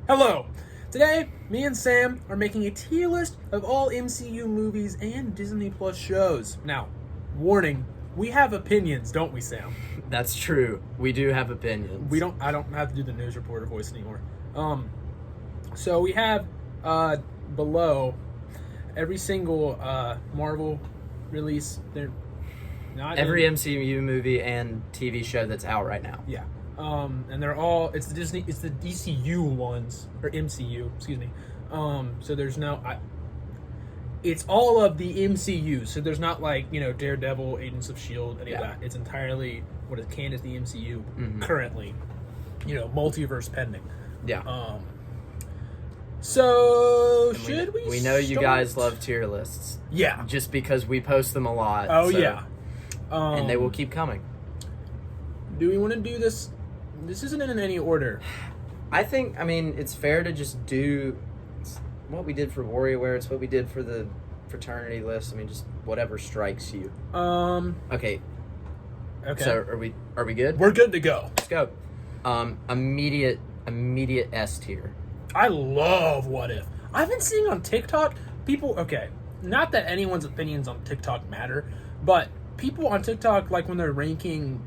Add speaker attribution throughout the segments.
Speaker 1: Hello! Today, me and Sam are making a tier list of all MCU movies and Disney Plus shows. Now, warning, we have opinions, don't we, Sam?
Speaker 2: That's true. We do have opinions.
Speaker 1: I don't have to do the news reporter voice anymore. So we have below every single Marvel release. They're not
Speaker 2: every MCU movie and TV show that's out right now.
Speaker 1: Yeah. And they're all it's the DCU ones or MCU, excuse me. So there's it's all of the MCU. So there's not like, Daredevil, Agents of Shield, any of that. It's entirely what is canon is the MCU currently. Multiverse pending.
Speaker 2: Yeah.
Speaker 1: So
Speaker 2: And
Speaker 1: should we?
Speaker 2: We know you guys love tier lists.
Speaker 1: Yeah.
Speaker 2: Just because we post them a lot.
Speaker 1: Oh
Speaker 2: so,
Speaker 1: yeah.
Speaker 2: And they will keep coming.
Speaker 1: Do we want to do this? This isn't in any order.
Speaker 2: It's fair to just do what we did for WarioWare. It's what we did for the fraternity list. Just whatever strikes you. Okay. So are we good?
Speaker 1: We're good to go.
Speaker 2: Let's go. Immediate S tier.
Speaker 1: I love What If. I've been seeing on TikTok people. Okay, not that anyone's opinions on TikTok matter, but people on TikTok, like when they're ranking,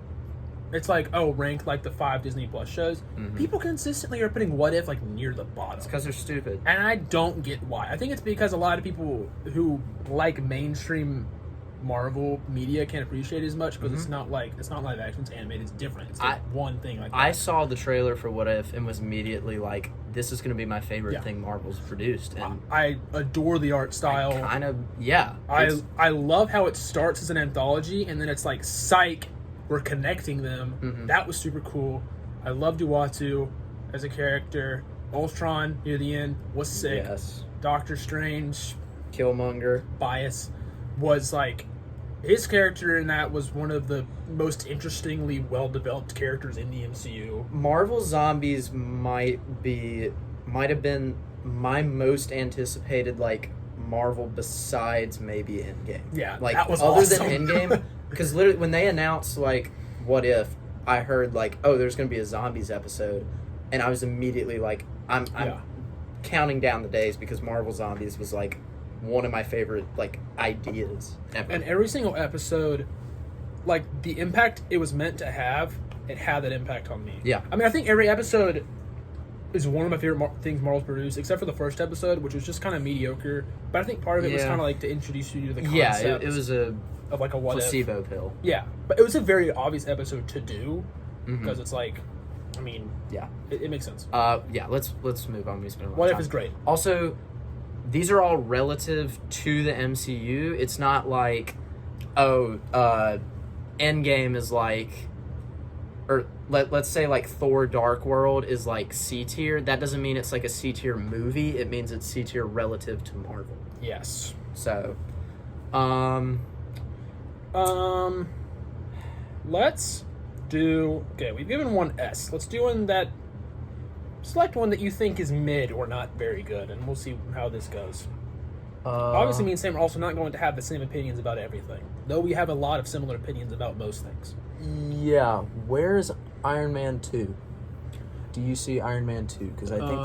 Speaker 1: it's like, rank like the 5 Disney Plus shows. People consistently are putting What If like near the bottom.
Speaker 2: It's because they're stupid,
Speaker 1: and I don't get why. I think it's because a lot of people who like mainstream Marvel media can't appreciate it as much because it's not live action, it's animated, it's different. It's like one thing like that.
Speaker 2: I saw the trailer for What If and was immediately like, this is going to be my favorite thing Marvel's produced. And
Speaker 1: I adore the art style. I love how it starts as an anthology and then it's like, psych, we're connecting them. That was super cool. I loved Uatu as a character. Ultron near the end was sick.
Speaker 2: Yes.
Speaker 1: Doctor Strange,
Speaker 2: Killmonger,
Speaker 1: bias, was like, his character in that was one of the most interestingly well-developed characters in the MCU.
Speaker 2: Marvel Zombies might have been my most anticipated Marvel besides maybe Endgame.
Speaker 1: Yeah, that was
Speaker 2: other
Speaker 1: awesome.
Speaker 2: than Endgame, because literally when they announced What If, I heard there's going to be a Zombies episode, and I was immediately I'm counting down the days because Marvel Zombies was one of my favorite ideas ever.
Speaker 1: And every single episode, the impact it was meant to have, it had that impact on me.
Speaker 2: Yeah.
Speaker 1: I think every episode is one of my favorite things Marvel's produced, except for the first episode, which was just kind of mediocre. But I think part of it was kind of to introduce you to the concept.
Speaker 2: Yeah, it was a
Speaker 1: what
Speaker 2: placebo
Speaker 1: if.
Speaker 2: pill.
Speaker 1: Yeah, but it was a very obvious episode to do because it's it makes sense.
Speaker 2: Let's move on. We spent a lot of time.
Speaker 1: What If is great.
Speaker 2: Also, these are all relative to the MCU. It's not Endgame is or let's say Thor Dark World is C tier. That doesn't mean it's a C tier movie. It means it's C tier relative to Marvel.
Speaker 1: Yes.
Speaker 2: So,
Speaker 1: let's do. Okay, we've given one S. Let's do one that. Select one that you think is mid or not very good, and we'll see how this goes. Obviously, me and Sam are also not going to have the same opinions about everything, though we have a lot of similar opinions about most things.
Speaker 2: Yeah, where's Iron Man 2? Do you see Iron Man 2? Because I think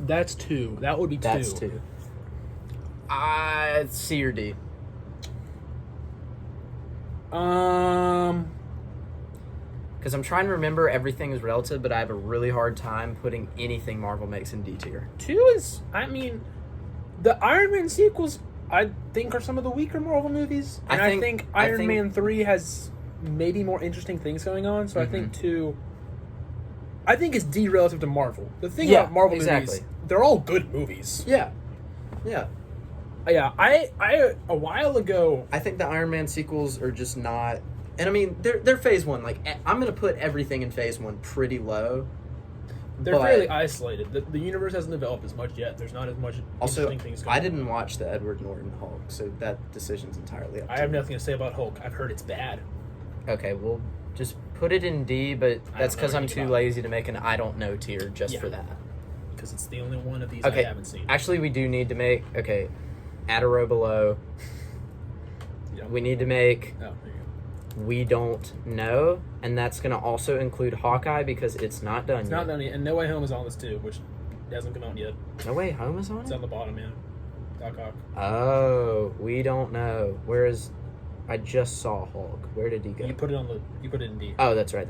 Speaker 1: that's 2. That would be 2.
Speaker 2: That's 2. C or D? Because I'm trying to remember, everything is relative, but I have a really hard time putting anything Marvel makes in D tier.
Speaker 1: 2 is, the Iron Man sequels, I think, are some of the weaker Marvel movies. And I think Iron Man 3 has maybe more interesting things going on, so I think 2... I think it's D relative to Marvel. The thing about Marvel movies, they're all good movies.
Speaker 2: Yeah. Yeah.
Speaker 1: Yeah, I a while ago...
Speaker 2: I think the Iron Man sequels are just not... And they're phase 1. I'm going to put everything in phase 1 pretty low.
Speaker 1: They're fairly isolated. The universe hasn't developed as much yet. There's not as much interesting things going on.
Speaker 2: I didn't watch the Edward Norton Hulk, so that decision's entirely up to
Speaker 1: I have nothing to say about Hulk. I've heard it's bad.
Speaker 2: Okay, well, just put it in D, but that's because I'm too lazy to make an I don't know tier just for that.
Speaker 1: Because it's the only one of these I haven't seen.
Speaker 2: Actually, we do need to make... Okay, add a row below. We need to make...
Speaker 1: Oh, there you go.
Speaker 2: We don't know, and that's going to also include Hawkeye because it's not done yet.
Speaker 1: It's not done yet, and No Way Home is on this too, which It hasn't come out yet.
Speaker 2: No Way Home is on
Speaker 1: It's
Speaker 2: it?
Speaker 1: on the bottom, yeah. Doc Ock.
Speaker 2: Oh, we don't know. Where is... I just saw Hulk. Where did he go?
Speaker 1: You put it in D.
Speaker 2: Oh, that's right.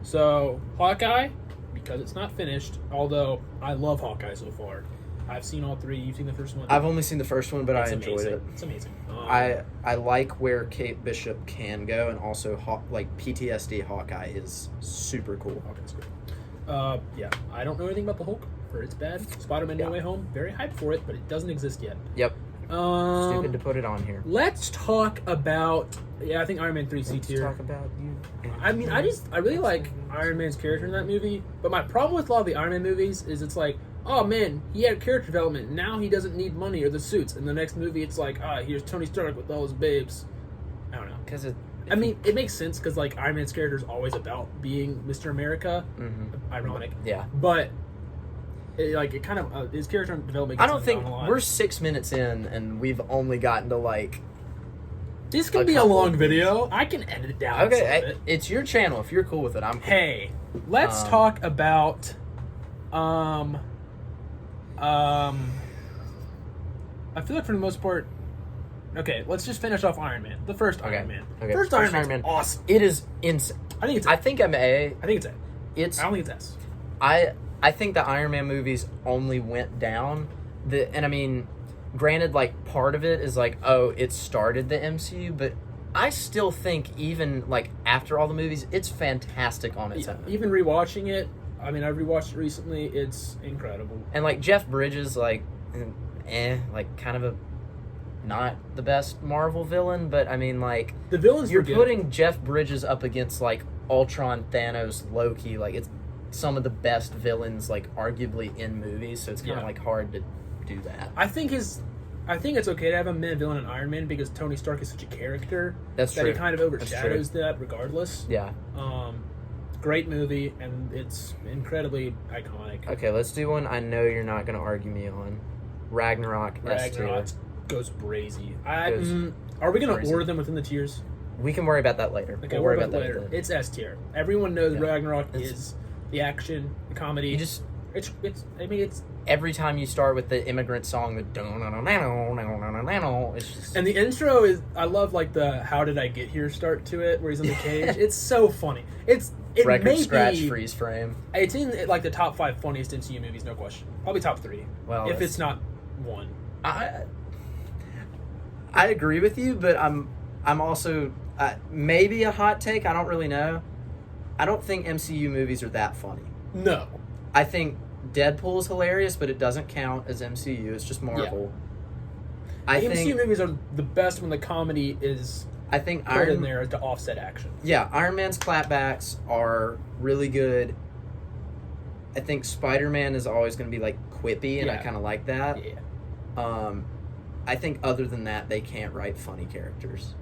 Speaker 1: So Hawkeye, because it's not finished, although I love Hawkeye so far. I've seen all three. You've seen the first one?
Speaker 2: I've only seen the first one, but I enjoyed
Speaker 1: amazing.
Speaker 2: it.
Speaker 1: It's amazing.
Speaker 2: I like where Kate Bishop can go, and also PTSD Hawkeye is super cool.
Speaker 1: Hawkeye's great. Yeah, I don't know anything about the Hulk. Or it's bad. Spider-Man No Way Home, very hyped for it, but it doesn't exist yet.
Speaker 2: Yep. Stupid to put it on here.
Speaker 1: Let's talk about. Yeah, I think Iron Man 3 C tier.
Speaker 2: Talk about you.
Speaker 1: I mean, I really like Iron Man's character in that movie, but my problem with a lot of the Iron Man movies is it's like, oh man, he had character development. Now he doesn't need money or the suits. In the next movie, it's like, here's Tony Stark with all his babes. I don't know.
Speaker 2: Because
Speaker 1: it makes sense because like Iron Man's character is always about being Mr. America.
Speaker 2: Mm-hmm.
Speaker 1: Ironic.
Speaker 2: Yeah.
Speaker 1: But it kind of his character development.
Speaker 2: I don't think we're 6 minutes in and we've only gotten to like.
Speaker 1: This could be a long video. I can edit it down.
Speaker 2: Okay, it's your channel. If you're cool with it, I'm cool.
Speaker 1: Hey, let's talk about I feel like for the most part. Okay, let's just finish off Iron Man. The first Iron Man.
Speaker 2: Okay.
Speaker 1: First Iron Man. Awesome.
Speaker 2: It is insane.
Speaker 1: I think it's.
Speaker 2: I think I'm A.
Speaker 1: I think it's A.
Speaker 2: It's.
Speaker 1: I don't think it's S.
Speaker 2: I think the Iron Man movies only went down. And I mean, granted, like part of it is like, oh, it started the MCU, but I still think even like after all the movies, it's fantastic on its own.
Speaker 1: Even rewatching it, I mean, I rewatched it recently. It's incredible.
Speaker 2: And like Jeff Bridges, like, like kind of a not the best Marvel villain, but I mean, like
Speaker 1: the villains.
Speaker 2: You're putting Jeff Bridges up against like Ultron, Thanos, Loki. Like it's some of the best villains, like arguably in movies. So it's kind of like hard to do that.
Speaker 1: I think it's okay to have a main villain in Iron Man because Tony Stark is such a character that
Speaker 2: true.
Speaker 1: He kind of overshadows that regardless.
Speaker 2: Yeah.
Speaker 1: Great movie and it's incredibly iconic.
Speaker 2: Okay, let's do one I know you're not going to argue me on. Ragnarok
Speaker 1: goes brazy. Are we going to order them within the tiers?
Speaker 2: We can worry about that later.
Speaker 1: Okay, we'll worry about that later. It's S tier. Everyone knows Ragnarok is the action, the comedy.
Speaker 2: You just
Speaker 1: it's
Speaker 2: every time you start with the immigrant song, it's just...
Speaker 1: And the intro is, I love like the "How did I get here" start to it, where he's in the cage. It's so funny. It
Speaker 2: record scratch freeze frame.
Speaker 1: It's in like the top 5 funniest MCU movies, no question. Probably top 3.
Speaker 2: Well,
Speaker 1: if it's not 1.
Speaker 2: I agree with you, but I'm also maybe a hot take. I don't really know. I don't think MCU movies are that funny.
Speaker 1: No.
Speaker 2: I think Deadpool is hilarious, but it doesn't count as MCU. It's just Marvel.
Speaker 1: Yeah. MCU movies are the best when the comedy is put in there to offset action.
Speaker 2: Yeah, Iron Man's clapbacks are really good. I think Spider-Man is always going to be like quippy, and I kind of like that.
Speaker 1: Yeah.
Speaker 2: I think other than that, they can't write funny characters.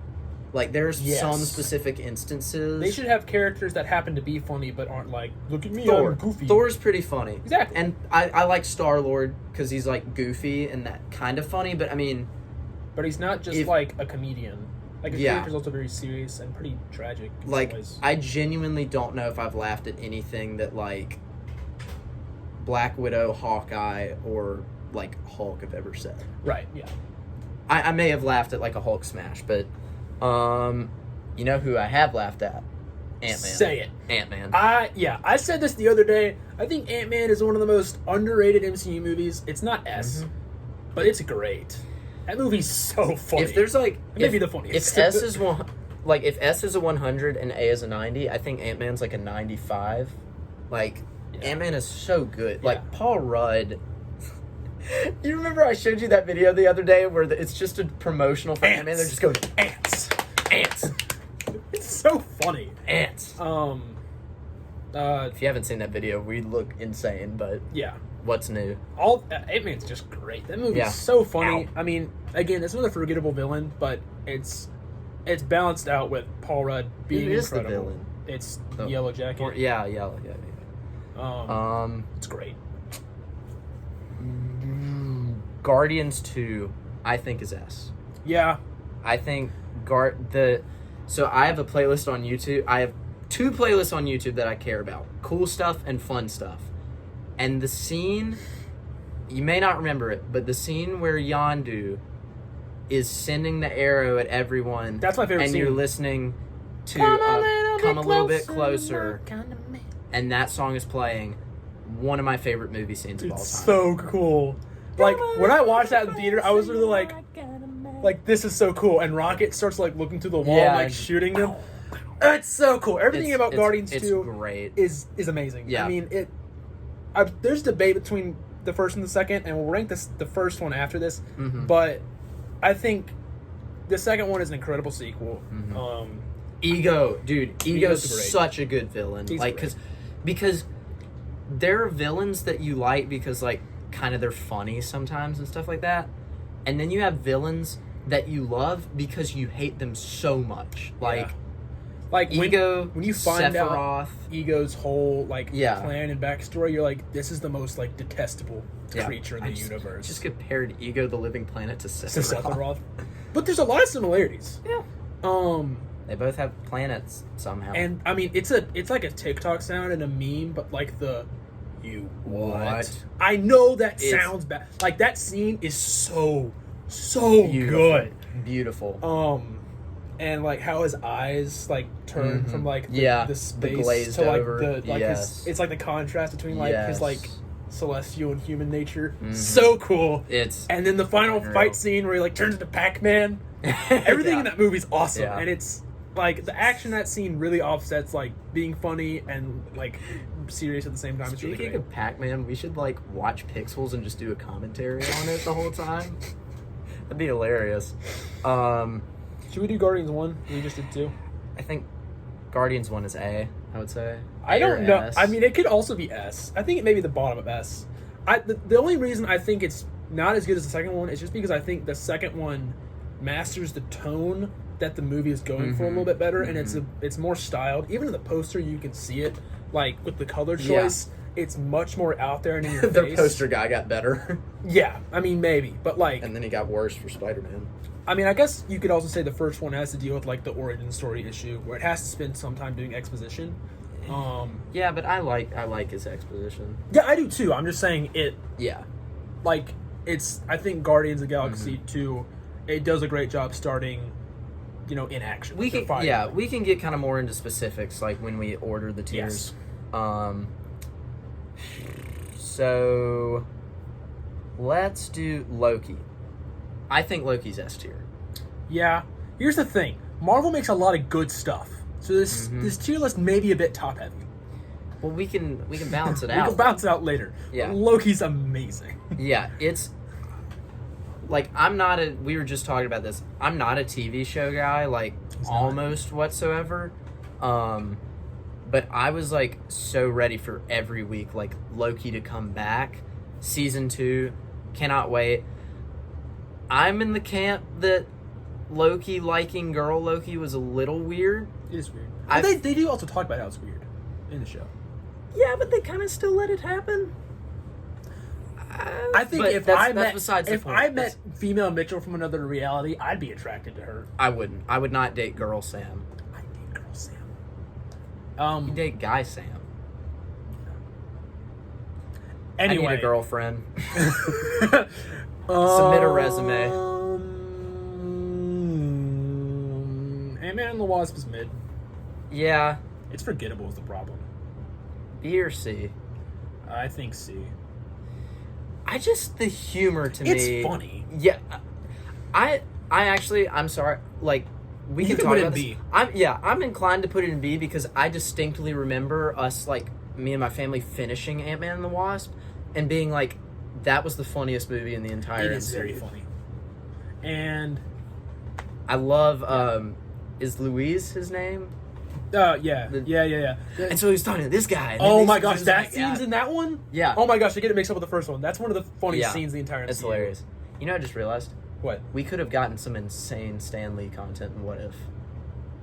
Speaker 2: Like, there's some specific instances.
Speaker 1: They should have characters that happen to be funny, but aren't like, look at me,
Speaker 2: I'm
Speaker 1: goofy.
Speaker 2: Thor's pretty funny.
Speaker 1: Exactly.
Speaker 2: And I like Star-Lord because he's, like, goofy and that kind of funny, but, I mean...
Speaker 1: But he's not just, like, a comedian. Like, his character's also very serious and pretty tragic.
Speaker 2: Like, I genuinely don't know if I've laughed at anything that, like, Black Widow, Hawkeye, or, like, Hulk have ever said.
Speaker 1: Right, yeah.
Speaker 2: I may have laughed at, like, a Hulk smash, but... you know who I have laughed at? Ant-Man.
Speaker 1: Say it.
Speaker 2: Ant-Man.
Speaker 1: I said this the other day. I think Ant-Man is one of the most underrated MCU movies. It's not S, but it's great. That movie's so funny.
Speaker 2: If there's like...
Speaker 1: Maybe the funniest.
Speaker 2: If S is one... Like, if S is a 100 and A is a 90, I think Ant-Man's like a 95. Like, Ant-Man is so good. Like, Paul Rudd... You remember I showed you that video the other day where it's just a promotional for Ant-Man? They're just going, ants.
Speaker 1: It's so funny.
Speaker 2: Ants. If you haven't seen that video, we look insane, but what's new?
Speaker 1: Ant-Man's just great. That movie's so funny. Ow. I mean, again, it's another forgettable villain, but it's balanced out with Paul Rudd being incredible. The villain? It's the Yellow Jacket.
Speaker 2: Yellow Jacket.
Speaker 1: It's great.
Speaker 2: Guardians 2, I think, is S.
Speaker 1: Yeah.
Speaker 2: I think So I have a playlist on YouTube. I have 2 playlists on YouTube that I care about. Cool stuff and fun stuff. And the scene, you may not remember it, but the scene where Yondu is sending the arrow at everyone.
Speaker 1: That's my favorite
Speaker 2: and
Speaker 1: scene.
Speaker 2: And you're listening to Come a Little Bit Closer. And that song is playing. One of my favorite movie scenes of all time.
Speaker 1: It's so cool. Like, when I watched that in theater, I was really like, this is so cool. And Rocket starts, like, looking through the wall and, like, shooting them. It's so cool. Everything about Guardians 2
Speaker 2: great.
Speaker 1: is amazing.
Speaker 2: Yeah.
Speaker 1: I mean, there's debate between the first and the second, and we'll rank the first one after this.
Speaker 2: Mm-hmm.
Speaker 1: But I think the second one is an incredible sequel.
Speaker 2: Mm-hmm. Ego, dude. Ego's such a good villain.
Speaker 1: He's
Speaker 2: like, because there are villains that you like because, like, kind of they're funny sometimes and stuff like that. And then you have villains that you love because you hate them so much. Like,
Speaker 1: like
Speaker 2: Ego,
Speaker 1: when you find
Speaker 2: Sephiroth,
Speaker 1: out Ego's whole, like,
Speaker 2: Yeah.
Speaker 1: plan and backstory, you're like, this is the most, like, detestable creature in the universe.
Speaker 2: Just compared Ego the Living Planet to Sephiroth.
Speaker 1: But there's a lot of similarities.
Speaker 2: Yeah. They both have planets somehow.
Speaker 1: And I mean, it's like a TikTok sound and a meme, but like the you what? I know that sounds bad. Like that scene is so good.
Speaker 2: Beautiful.
Speaker 1: And like how his eyes like turn from like the space
Speaker 2: glazed
Speaker 1: to like
Speaker 2: over.
Speaker 1: the like it's like the contrast between like his like celestial and human nature. So cool. And then the final fight scene where he like turns into Pac-Man. Everything in that movie is awesome, and it's like the action in that scene really offsets like being funny and like serious at the same time.
Speaker 2: Speaking of Pac-Man, we should like watch Pixels and just do a commentary on it the whole time. That'd be hilarious.
Speaker 1: Should we do Guardians 1? We just did 2.
Speaker 2: I think Guardians 1 is A, I would say.
Speaker 1: I don't know. S. I mean, it could also be S. I think it may be the bottom of S. The only reason I think it's not as good as the second one is just because I think the second one masters the tone that the movie is going for a little bit better, and it's more styled. Even in the poster, you can see it, like with the color choice. It's much more out there and in your face.
Speaker 2: The poster guy got better.
Speaker 1: Yeah, I mean maybe, but like,
Speaker 2: and then he got worse for Spider-Man.
Speaker 1: I mean, I guess you could also say the first one has to deal with like the origin story issue, where it has to spend some time doing exposition.
Speaker 2: Yeah, but I like his exposition.
Speaker 1: Yeah, I do too. I'm just saying it.
Speaker 2: Yeah,
Speaker 1: like it's. I think Guardians of the Galaxy 2, it does a great job starting, in action.
Speaker 2: We can get kind of more into specifics, like when we order the tiers.
Speaker 1: Yes.
Speaker 2: So let's do Loki. I think Loki's S tier.
Speaker 1: Yeah. Here's the thing. Marvel makes a lot of good stuff. So this tier list may be a bit top heavy.
Speaker 2: Well, we can balance it out.
Speaker 1: We can balance it out later.
Speaker 2: Yeah.
Speaker 1: But Loki's amazing.
Speaker 2: Yeah, it's like we were just talking about this. I'm not a TV show guy, like almost whatsoever. But I was like so ready for every week, like Loki to come back. Season 2, cannot wait. I'm in the camp that Loki liking girl Loki was a little weird.
Speaker 1: It is weird. They do also talk about how it's weird in the show.
Speaker 2: Yeah, but they kind of still let it happen.
Speaker 1: I think if I met female Mitchell from another reality, I'd be attracted to her.
Speaker 2: I wouldn't. I would not date girl Sam.
Speaker 1: I'd date girl Sam.
Speaker 2: You date guy Sam.
Speaker 1: Anyway,
Speaker 2: I need a girlfriend. Submit a resume.
Speaker 1: Ant-Man and the Wasp is mid.
Speaker 2: Yeah.
Speaker 1: It's forgettable is the problem.
Speaker 2: B or C?
Speaker 1: I think C.
Speaker 2: The humor to me...
Speaker 1: It's funny.
Speaker 2: Yeah. I'm sorry, like, we can talk about this.
Speaker 1: B.
Speaker 2: I'm inclined to put it in B because I distinctly remember us, like, me and my family finishing Ant-Man and the Wasp and being like, that was the funniest movie in the entire MCU.
Speaker 1: It is very funny. And...
Speaker 2: I love, is Louise his name?
Speaker 1: Yeah.
Speaker 2: And so he's talking to this guy.
Speaker 1: Oh my gosh, that scene's in that one?
Speaker 2: Yeah.
Speaker 1: Oh my gosh, I get it mixed up with the first one. That's one of the funniest scenes in the entire MCU.
Speaker 2: It's hilarious. You know, I just realized.
Speaker 1: What?
Speaker 2: We could have gotten some insane Stan Lee content in What If.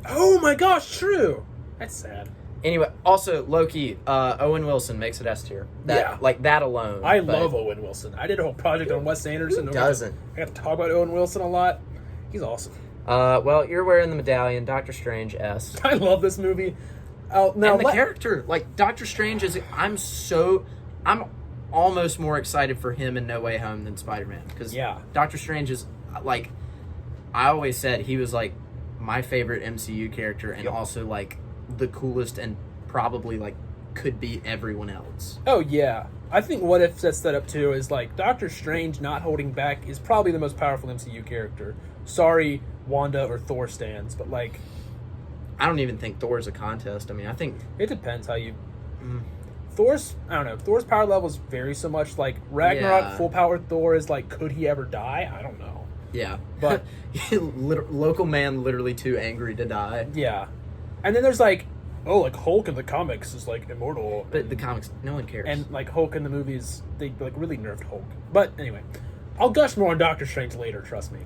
Speaker 1: Oh my gosh, true. That's sad.
Speaker 2: Anyway, also, Loki, Owen Wilson makes it S tier. Like, that alone.
Speaker 1: I love Owen Wilson. I did a whole project on Wes Anderson.
Speaker 2: Who doesn't?
Speaker 1: I got to talk about Owen Wilson a lot. He's awesome.
Speaker 2: Well, you're wearing the medallion. Doctor Strange, S.
Speaker 1: I love this movie.
Speaker 2: Now, and the character, like, Doctor Strange is... I'm almost more excited for him in No Way Home than Spider-Man. Because Doctor Strange is, like, I always said he was, like, my favorite MCU character and also, like, the coolest and probably, like, could be everyone else.
Speaker 1: Oh, yeah. I think what if sets that up, too, is, like, Doctor Strange not holding back is probably the most powerful MCU character. Sorry, Wanda or Thor stands, but, like...
Speaker 2: I don't even think Thor's a contest. I mean, I think...
Speaker 1: It depends how you... Thor's power levels vary so much. Like, Ragnarok, full power Thor is like, could he ever die? I don't know.
Speaker 2: Yeah.
Speaker 1: But...
Speaker 2: local man literally too angry to die.
Speaker 1: Yeah. And then there's, like... Oh, like, Hulk in the comics is, like, immortal.
Speaker 2: But the comics, no one cares.
Speaker 1: And, like, Hulk in the movies, they, like, really nerfed Hulk. But, anyway. I'll gush more on Doctor Strange later, trust me.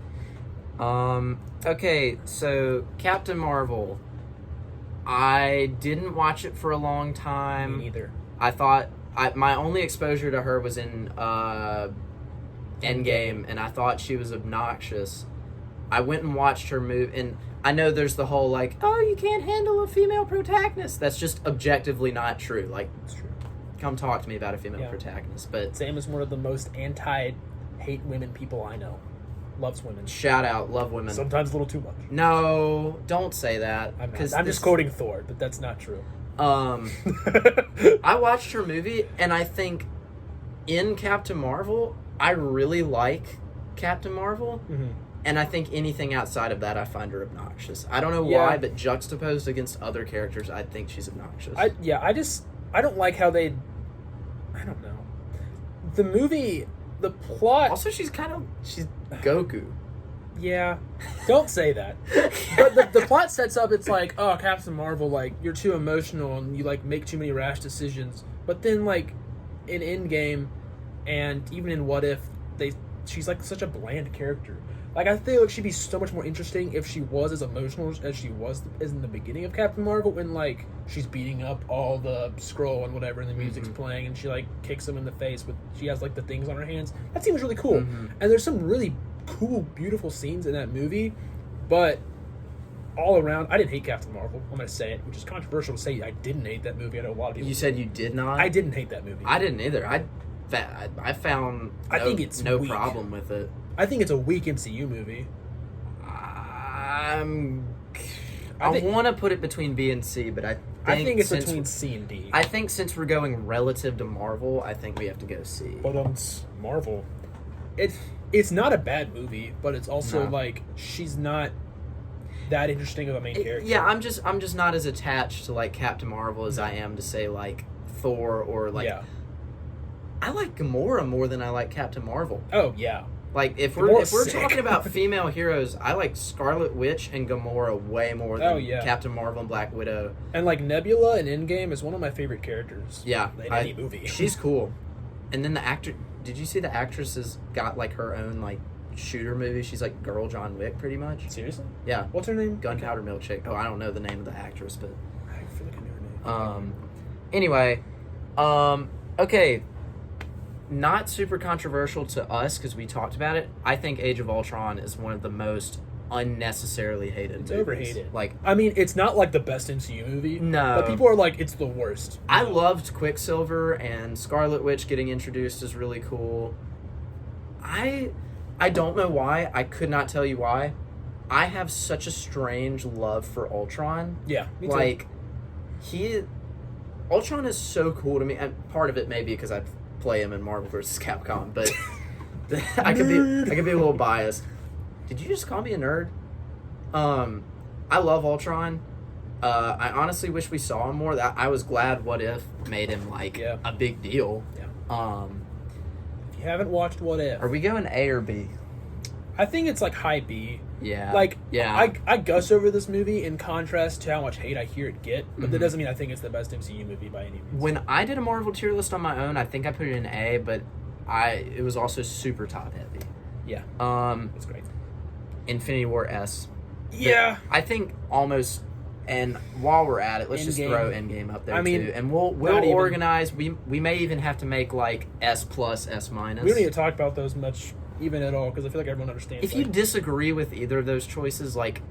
Speaker 2: Okay, so, Captain Marvel. I didn't watch it for a long time.
Speaker 1: Me neither.
Speaker 2: I thought... my only exposure to her was in, Endgame, and I thought she was obnoxious. I went and watched her move, and... I know there's the whole, like, oh, you can't handle a female protagonist. That's just objectively not true. Like,
Speaker 1: it's true.
Speaker 2: Come talk to me about a female protagonist. But
Speaker 1: Sam is one of the most anti-hate women people I know. Loves women.
Speaker 2: Shout out, love women.
Speaker 1: Sometimes a little too much.
Speaker 2: No, don't say that.
Speaker 1: I'm just quoting Thor, but that's not true.
Speaker 2: I watched her movie, and I think in Captain Marvel, I really like Captain Marvel.
Speaker 1: Mm-hmm.
Speaker 2: And I think anything outside of that, I find her obnoxious. I don't know why, but juxtaposed against other characters, I think she's obnoxious.
Speaker 1: I don't like how they... I don't know. The movie, the plot...
Speaker 2: Also, she's Goku.
Speaker 1: Yeah. Don't say that. But the plot sets up, it's like, oh, Captain Marvel, like, you're too emotional and you, like, make too many rash decisions. But then, like, in Endgame and even in What If, she's, like, such a bland character. Like, I feel like she'd be so much more interesting if she was as emotional as she was as in the beginning of Captain Marvel when, like, she's beating up all the Skrull and whatever and the music's playing and she, like, kicks them in the face with... She has, like, the things on her hands. That seems really cool. Mm-hmm. And there's some really cool, beautiful scenes in that movie, but all around, I didn't hate Captain Marvel. I'm going to say it, which is controversial to say I didn't hate that movie. I know a lot of people...
Speaker 2: You said you did not?
Speaker 1: I didn't hate that movie.
Speaker 2: I didn't either. I found
Speaker 1: I think it's
Speaker 2: no
Speaker 1: weak.
Speaker 2: Problem with it.
Speaker 1: I think it's a weak MCU movie.
Speaker 2: I want to put it between B and C, but I think
Speaker 1: it's between C and D.
Speaker 2: I think since we're going relative to Marvel, I think we have to go C.
Speaker 1: But Marvel, it's not a bad movie, but it's also like she's not that interesting of a main character.
Speaker 2: Yeah, I'm just not as attached to like Captain Marvel as I am to say like Thor or like. Yeah. I like Gamora more than I like Captain Marvel.
Speaker 1: Oh yeah.
Speaker 2: Like if we're talking about female heroes, I like Scarlet Witch and Gamora way more than Captain Marvel and Black Widow.
Speaker 1: And like Nebula in Endgame is one of my favorite characters.
Speaker 2: Yeah,
Speaker 1: in any movie.
Speaker 2: She's cool. And then the actor, did you see the actress has got like her own like shooter movie? She's like Girl John Wick pretty much.
Speaker 1: Seriously?
Speaker 2: Yeah.
Speaker 1: What's her name?
Speaker 2: Gunpowder Milkshake. Oh, I don't know the name of the actress, but
Speaker 1: I feel like I knew her name.
Speaker 2: Anyway, okay. Not super controversial to us because we talked about it. I think Age of Ultron is one of the most unnecessarily hated movies.
Speaker 1: Overhated.
Speaker 2: Like,
Speaker 1: I mean, it's not like the best MCU movie.
Speaker 2: No.
Speaker 1: But people are like, it's the worst.
Speaker 2: I loved Quicksilver, and Scarlet Witch getting introduced is really cool. I don't know why. I could not tell you why. I have such a strange love for Ultron.
Speaker 1: Yeah, me too.
Speaker 2: Like, Ultron is so cool to me, and part of it may be because I play him in Marvel vs. Capcom, but I could be a little biased. Did you just call me a nerd? I love Ultron. I honestly wish we saw him more. I was glad What If made him like a big deal.
Speaker 1: Yeah. If you haven't watched What If,
Speaker 2: are we going A or B?
Speaker 1: I think it's like high B.
Speaker 2: Yeah.
Speaker 1: Like, I gush over this movie in contrast to how much hate I hear it get, but that doesn't mean I think it's the best MCU movie by any means.
Speaker 2: When I did a Marvel tier list on my own, I think I put it in A, but it was also super top heavy.
Speaker 1: Yeah. It's great.
Speaker 2: Infinity War S.
Speaker 1: Yeah.
Speaker 2: But I think almost, and while we're at it, let's just throw Endgame up there too. And we'll organize. We may even have to make like S+, S-. We
Speaker 1: don't need to talk about those much even at all, because I feel like everyone understands.
Speaker 2: If you disagree with either of those choices, like,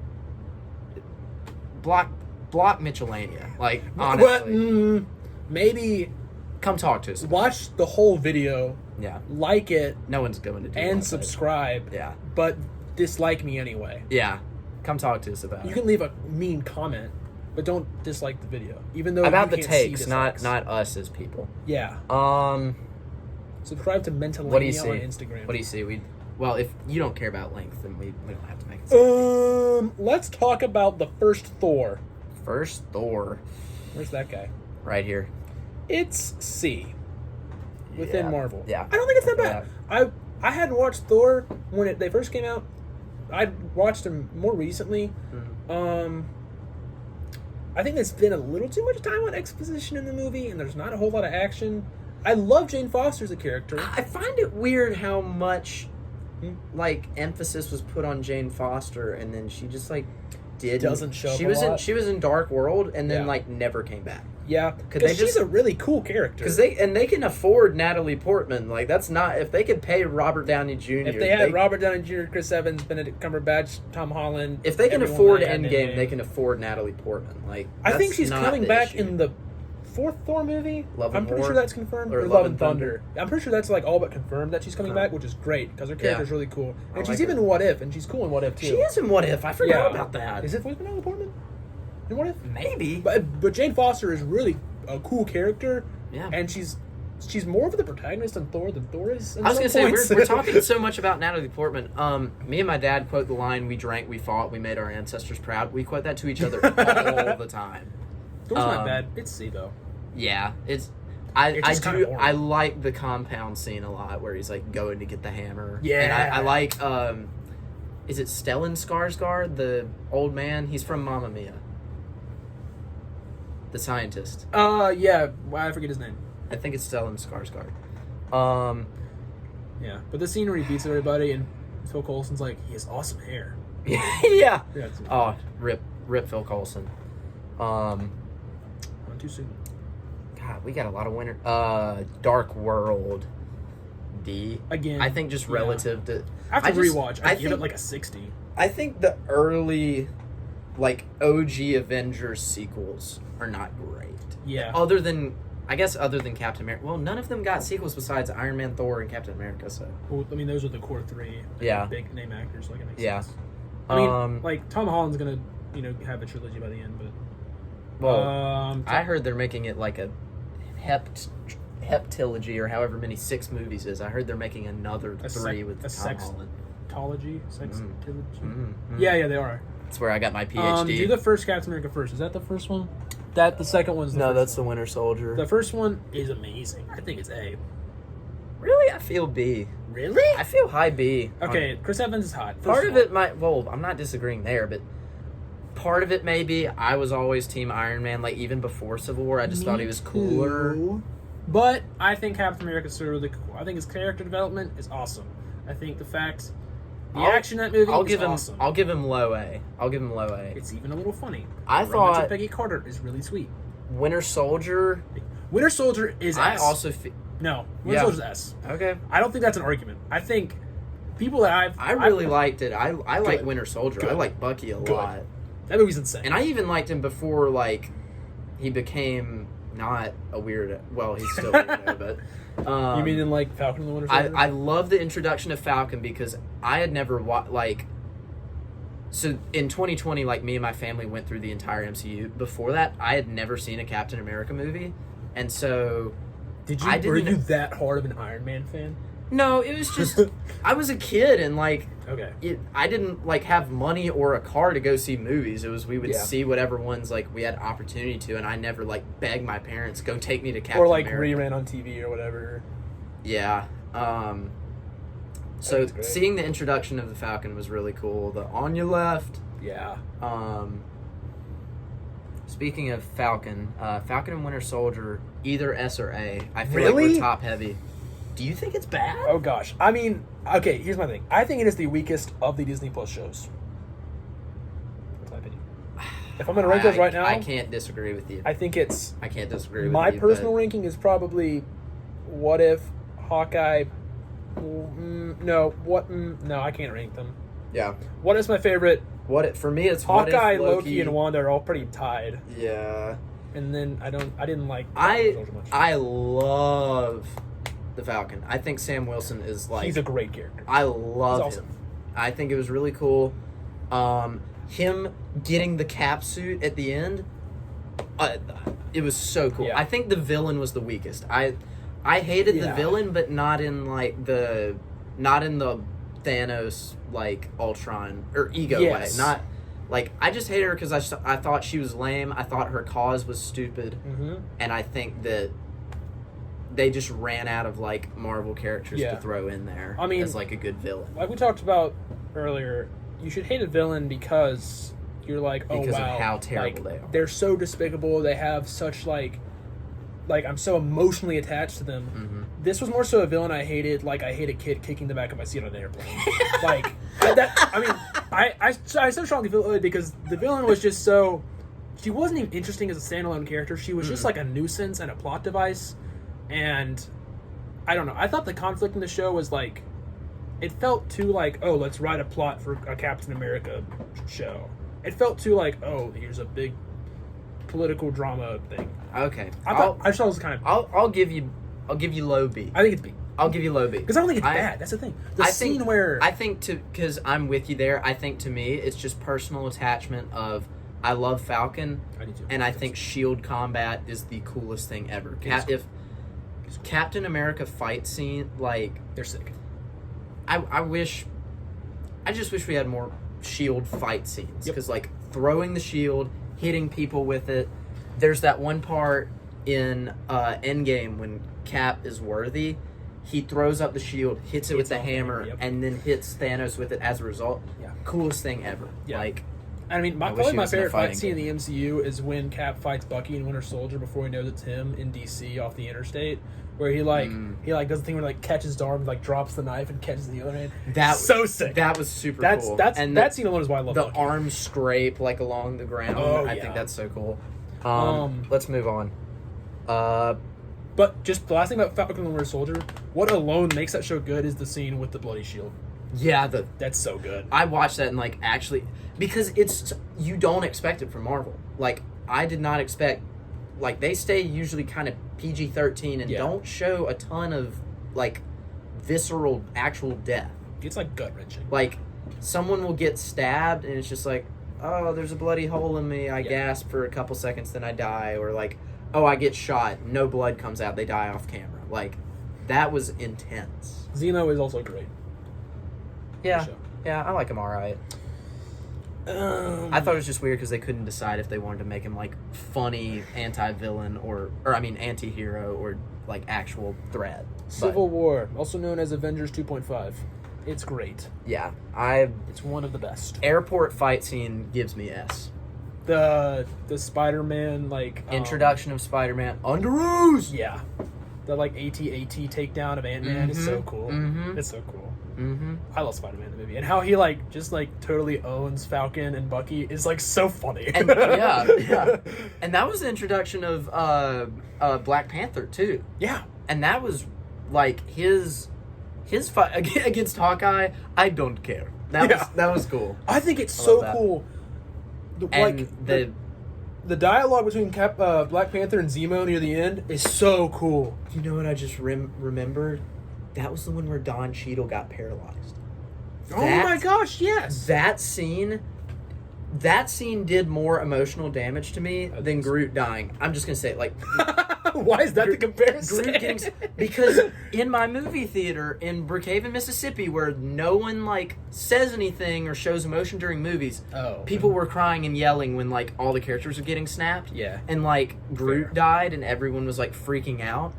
Speaker 2: block Mitchellania. Like, honestly.
Speaker 1: Maybe
Speaker 2: come talk to us.
Speaker 1: Watch the whole video.
Speaker 2: Yeah.
Speaker 1: Like it.
Speaker 2: No one's going to do
Speaker 1: and
Speaker 2: that,
Speaker 1: subscribe.
Speaker 2: but, yeah.
Speaker 1: But dislike me anyway.
Speaker 2: Yeah. Come talk to us about it.
Speaker 1: You can leave a mean comment, but don't dislike the video. Even though
Speaker 2: about
Speaker 1: you
Speaker 2: the
Speaker 1: can't
Speaker 2: takes,
Speaker 1: see
Speaker 2: not
Speaker 1: dislikes.
Speaker 2: us as people.
Speaker 1: Yeah. Subscribe to Mentalania
Speaker 2: What do you see?
Speaker 1: on Instagram.
Speaker 2: What do you see? Well, if you don't care about length, then we don't have to make it.
Speaker 1: Let's talk about the first Thor.
Speaker 2: First Thor.
Speaker 1: Where's that guy?
Speaker 2: Right here.
Speaker 1: It's C. Within
Speaker 2: Yeah.
Speaker 1: Marvel.
Speaker 2: Yeah.
Speaker 1: I don't think it's that bad. I hadn't watched Thor when they first came out. I watched them more recently.
Speaker 2: Mm-hmm.
Speaker 1: I think there's been a little too much time on exposition in the movie, and there's not a whole lot of action. I love Jane Foster as a character.
Speaker 2: I find it weird how much like emphasis was put on Jane Foster, and then she just like
Speaker 1: doesn't show up
Speaker 2: she
Speaker 1: a
Speaker 2: was
Speaker 1: lot.
Speaker 2: She was in Dark World, and then
Speaker 1: Yeah.
Speaker 2: like never came back.
Speaker 1: Yeah,
Speaker 2: Could they
Speaker 1: because she's
Speaker 2: just-
Speaker 1: a really cool character.
Speaker 2: Because they can afford Natalie Portman. Like that's not if they could pay Robert Downey Jr.
Speaker 1: If they had Robert Downey Jr., Chris Evans, Benedict Cumberbatch, Tom Holland,
Speaker 2: if they can
Speaker 1: everyone
Speaker 2: afford
Speaker 1: like that
Speaker 2: Endgame,
Speaker 1: name.
Speaker 2: they can afford Natalie Portman. Like
Speaker 1: I think
Speaker 2: that's
Speaker 1: she's
Speaker 2: not
Speaker 1: coming
Speaker 2: the
Speaker 1: back
Speaker 2: issue.
Speaker 1: in the fourth Thor movie.
Speaker 2: Love
Speaker 1: I'm
Speaker 2: and
Speaker 1: pretty
Speaker 2: War?
Speaker 1: sure that's confirmed.
Speaker 2: Or
Speaker 1: Or
Speaker 2: Love
Speaker 1: Love
Speaker 2: and
Speaker 1: and Thunder. I'm pretty sure that's like all but confirmed that she's coming
Speaker 2: Uh-huh.
Speaker 1: back, which is great because her character's really cool.
Speaker 2: I
Speaker 1: And she's
Speaker 2: like
Speaker 1: even
Speaker 2: her.
Speaker 1: in What If, and she's cool in What If too.
Speaker 2: She is in What If. I forgot about that.
Speaker 1: Is it with Natalie Portman in What If?
Speaker 2: Maybe.
Speaker 1: But Jane Foster is really a cool character.
Speaker 2: Yeah.
Speaker 1: And she's more of the protagonist in Thor than Thor is.
Speaker 2: I was gonna say we're talking so much about Natalie Portman. Me and my dad quote the line, "We drank, we fought, we made our ancestors proud." We quote that to each other all the time.
Speaker 1: Thor's not bad. It's C though.
Speaker 2: Yeah,
Speaker 1: It's
Speaker 2: I
Speaker 1: just kinda
Speaker 2: do.
Speaker 1: boring.
Speaker 2: I like the compound scene a lot where he's like going to get the hammer.
Speaker 1: Yeah.
Speaker 2: and I like. Is it Stellan Skarsgård, the old man? He's from Mamma Mia. The scientist.
Speaker 1: Yeah. I forget his name.
Speaker 2: I think it's Stellan Skarsgård.
Speaker 1: Yeah, but the scene where he beats everybody and Phil Coulson's like, he has awesome hair.
Speaker 2: Yeah.
Speaker 1: Yeah, it's
Speaker 2: Oh, rip Phil Coulson.
Speaker 1: not too soon.
Speaker 2: God, we got a lot of winter. Dark World. D.
Speaker 1: Again,
Speaker 2: I think just
Speaker 1: yeah.
Speaker 2: relative to.
Speaker 1: After
Speaker 2: I just-
Speaker 1: rewatch,
Speaker 2: I
Speaker 1: I give it
Speaker 2: think-
Speaker 1: like a 60.
Speaker 2: I think the early, like OG Avengers sequels are not great.
Speaker 1: Yeah.
Speaker 2: Other than Captain America. Well, none of them got sequels besides Iron Man, Thor, and Captain America. So.
Speaker 1: Well, I mean, those are the core three.
Speaker 2: Yeah.
Speaker 1: Big name actors, like it makes
Speaker 2: Yeah.
Speaker 1: sense. I mean, like Tom Holland's gonna, have a trilogy by the end, but.
Speaker 2: Well, I heard they're making it like a heptilogy or however many 6 movies is. I heard they're making another 3 with Tom Holland.
Speaker 1: Sextology.
Speaker 2: Mm-hmm.
Speaker 1: Yeah, they are.
Speaker 2: That's where I got my PhD.
Speaker 1: Do the first Captain America first. Is that the first one? The second one's the
Speaker 2: no,
Speaker 1: first
Speaker 2: that's
Speaker 1: one.
Speaker 2: the Winter Soldier.
Speaker 1: The first one is amazing. I think it's A.
Speaker 2: Really, I feel B.
Speaker 1: Really?
Speaker 2: I feel high B.
Speaker 1: Okay, Chris Evans is hot.
Speaker 2: Part of it might. Well, I'm not disagreeing there, but part of it maybe I was always Team Iron Man. Like even before Civil War, I just thought he was cooler.
Speaker 1: But I think Captain America's still really cool. I think his character development is awesome. I think the action in that movie is awesome.
Speaker 2: I'll give him low A.
Speaker 1: It's even a little funny.
Speaker 2: I
Speaker 1: Romance
Speaker 2: thought
Speaker 1: with Peggy Carter is really sweet.
Speaker 2: Winter Soldier.
Speaker 1: Winter Soldier is S.
Speaker 2: I also
Speaker 1: No, Winter Soldier's S.
Speaker 2: okay.
Speaker 1: I don't think that's an argument. I think people that
Speaker 2: I really liked it. I like
Speaker 1: Good.
Speaker 2: Winter Soldier.
Speaker 1: Good.
Speaker 2: I like Bucky a
Speaker 1: Good.
Speaker 2: lot.
Speaker 1: That movie's insane.
Speaker 2: And I even liked him before, like, he became not a weirdo. Well, he's still a weirdo, but...
Speaker 1: you mean in, like, Falcon and the Winter Soldier?
Speaker 2: I love the introduction of Falcon because I had never so in 2020, like, me and my family went through the entire MCU. Before that, I had never seen a Captain America movie. And so...
Speaker 1: Were you that hard of an Iron Man fan?
Speaker 2: No, it was just... I was a kid and, like...
Speaker 1: Okay.
Speaker 2: I didn't like have money or a car to go see movies. It was we would
Speaker 1: Yeah.
Speaker 2: see whatever ones like we had opportunity to, and I never like begged my parents go take me to Captain
Speaker 1: Or, like,
Speaker 2: America.
Speaker 1: reran on TV or whatever.
Speaker 2: Yeah. So
Speaker 1: That's great.
Speaker 2: seeing the introduction of the Falcon was really cool. The On Your Left.
Speaker 1: Yeah.
Speaker 2: Speaking of Falcon, Falcon and Winter Soldier, either S or A. I feel
Speaker 1: Really?
Speaker 2: like we're top heavy. Do you think it's bad?
Speaker 1: Oh, gosh. I mean, okay, here's my thing. I think it is the weakest of the Disney Plus shows. That's my opinion. If I'm going to rank those right now,
Speaker 2: I can't disagree with you.
Speaker 1: I think it's...
Speaker 2: I can't disagree with
Speaker 1: My
Speaker 2: you.
Speaker 1: personal ranking is probably What If, Hawkeye... no, I can't rank them.
Speaker 2: Yeah.
Speaker 1: What is my favorite?
Speaker 2: For me, it's
Speaker 1: Hawkeye,
Speaker 2: What If,
Speaker 1: Loki, and Wanda are all pretty tied.
Speaker 2: Yeah.
Speaker 1: And then I didn't like Soldier much.
Speaker 2: I love the Falcon. I think Sam Wilson is like...
Speaker 1: He's a great character.
Speaker 2: I love
Speaker 1: He's awesome.
Speaker 2: him. I think it was really cool. Him getting the cap suit at the end, it was so cool.
Speaker 1: Yeah.
Speaker 2: I think the villain was the weakest. I hated the villain, but not in the Thanos like Ultron or ego way. Not like, I just hated her because I thought she was lame. I thought her cause was stupid, and I think that they just ran out of like Marvel characters to throw in there. I mean, as like a good villain.
Speaker 1: Like we talked about earlier, you should hate a villain because you're like, oh
Speaker 2: because
Speaker 1: wow,
Speaker 2: of how terrible they are.
Speaker 1: They're so despicable. They have such like I'm so emotionally attached to them. This was more so a villain I hated. Like I hate a kid kicking the back of my seat on an airplane. Like I so strongly feel it because the villain was just so. She wasn't even interesting as a standalone character. She was just like a nuisance and a plot device. And I don't know. I thought the conflict in the show was like, it felt too like, oh, let's write a plot for a Captain America show. It felt too like, oh, here's a big political drama thing.
Speaker 2: Okay,
Speaker 1: I thought it was kind of.
Speaker 2: I'll give you low B.
Speaker 1: I think it's B.
Speaker 2: I'll give you low B
Speaker 1: because I don't think it's bad. That's the thing.
Speaker 2: I think because I'm with you there. I think to me it's just personal attachment of. I love Falcon, and I think Shield combat is the coolest thing ever. If Captain America fight scene, like,
Speaker 1: they're sick.
Speaker 2: I just wish we had more Shield fight scenes because like throwing the shield, hitting people with it. There's that one part in Endgame when Cap is worthy. He throws up the shield, hits it with the hammer, and then hits Thanos with it as a result. Yeah. Coolest thing ever. Yeah. Like,
Speaker 1: I mean, probably my favorite fight scene in the MCU is when Cap fights Bucky and Winter Soldier before he knows it's him in DC off the interstate, where he does the thing where like catches his arm, like drops the knife and catches the other hand. That's so sick.
Speaker 2: That was super cool.
Speaker 1: That scene alone is why I love
Speaker 2: the
Speaker 1: Bucky.
Speaker 2: arm scrape like along the ground. I think that's so cool. Let's move on.
Speaker 1: But just the last thing about Falcon and Winter Soldier, what alone makes that show good is the scene with the bloody shield.
Speaker 2: Yeah,
Speaker 1: that's so good.
Speaker 2: I watched that and like actually because you don't expect it from Marvel. Like I did not expect like they stay usually kind of PG-13 and don't show a ton of like visceral actual death.
Speaker 1: It's like gut wrenching.
Speaker 2: Like someone will get stabbed and it's just like, oh, there's a bloody hole in me. I gasp for a couple seconds, then I die, or like, oh, I get shot, no blood comes out, they die off camera. Like that was intense.
Speaker 1: Zemo is also great.
Speaker 2: Yeah, I like him all right. I thought it was just weird because they couldn't decide if they wanted to make him like funny anti-villain or anti-hero or like actual threat.
Speaker 1: Civil War, also known as Avengers 2.5. It's great.
Speaker 2: Yeah,
Speaker 1: it's one of the best.
Speaker 2: Airport fight scene gives me S.
Speaker 1: The Spider-Man like
Speaker 2: introduction of Spider-Man under Oz.
Speaker 1: Yeah, the like AT-AT takedown of Ant-Man is so cool. It's so cool. I love Spider-Man in the movie, and how he like just like totally owns Falcon and Bucky is like so funny.
Speaker 2: And, yeah, and that was the introduction of Black Panther too.
Speaker 1: Yeah,
Speaker 2: and that was like his fight against Hawkeye. I don't care. That was cool.
Speaker 1: I think it's so cool. The dialogue between Black Panther and Zemo near the end is so cool.
Speaker 2: You know what I just remembered? That was the one where Don Cheadle got paralyzed.
Speaker 1: Oh my gosh, yes.
Speaker 2: That scene did more emotional damage to me than Groot dying. I'm just going to say it, like...
Speaker 1: Why is that the comparison?
Speaker 2: Because in my movie theater in Brookhaven, Mississippi, where no one, like, says anything or shows emotion during movies, people were crying and yelling when, like, all the characters were getting snapped.
Speaker 1: Yeah.
Speaker 2: And, like, Groot died and everyone was, like, freaking out.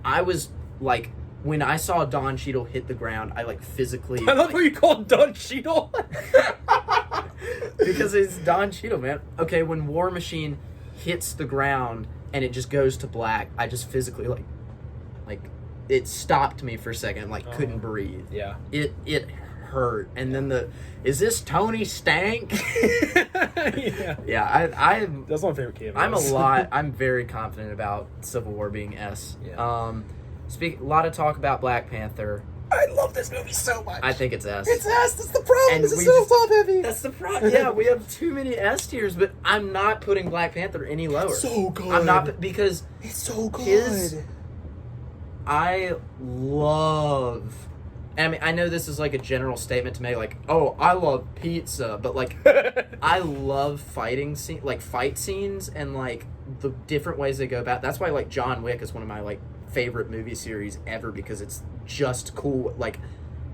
Speaker 2: I was, like... When I saw Don Cheadle hit the ground, I like physically.
Speaker 1: I love how you called Don Cheadle.
Speaker 2: Because it's Don Cheadle, man. Okay, when War Machine hits the ground and it just goes to black, I just physically like it stopped me for a second, like couldn't breathe.
Speaker 1: Yeah.
Speaker 2: It hurt. And then is this Tony Stank? Yeah. I
Speaker 1: that's my favorite cameo.
Speaker 2: I'm very confident about Civil War being S.
Speaker 1: Yeah.
Speaker 2: A lot of talk about Black Panther.
Speaker 1: I love this movie so much.
Speaker 2: I think it's S.
Speaker 1: It's S. That's the problem.
Speaker 2: And
Speaker 1: This is
Speaker 2: we
Speaker 1: so
Speaker 2: just-
Speaker 1: top heavy.
Speaker 2: That's the problem. Yeah, we have too many S tiers, but I'm not putting Black Panther any lower.
Speaker 1: So good.
Speaker 2: I'm not, because
Speaker 1: It's so good.
Speaker 2: I love. I mean, I know this is like a general statement to make, like, oh, I love pizza, but like, I love fight scenes and like the different ways they go about. That's why like John Wick is one of my like favorite movie series ever, because it's just cool. Like,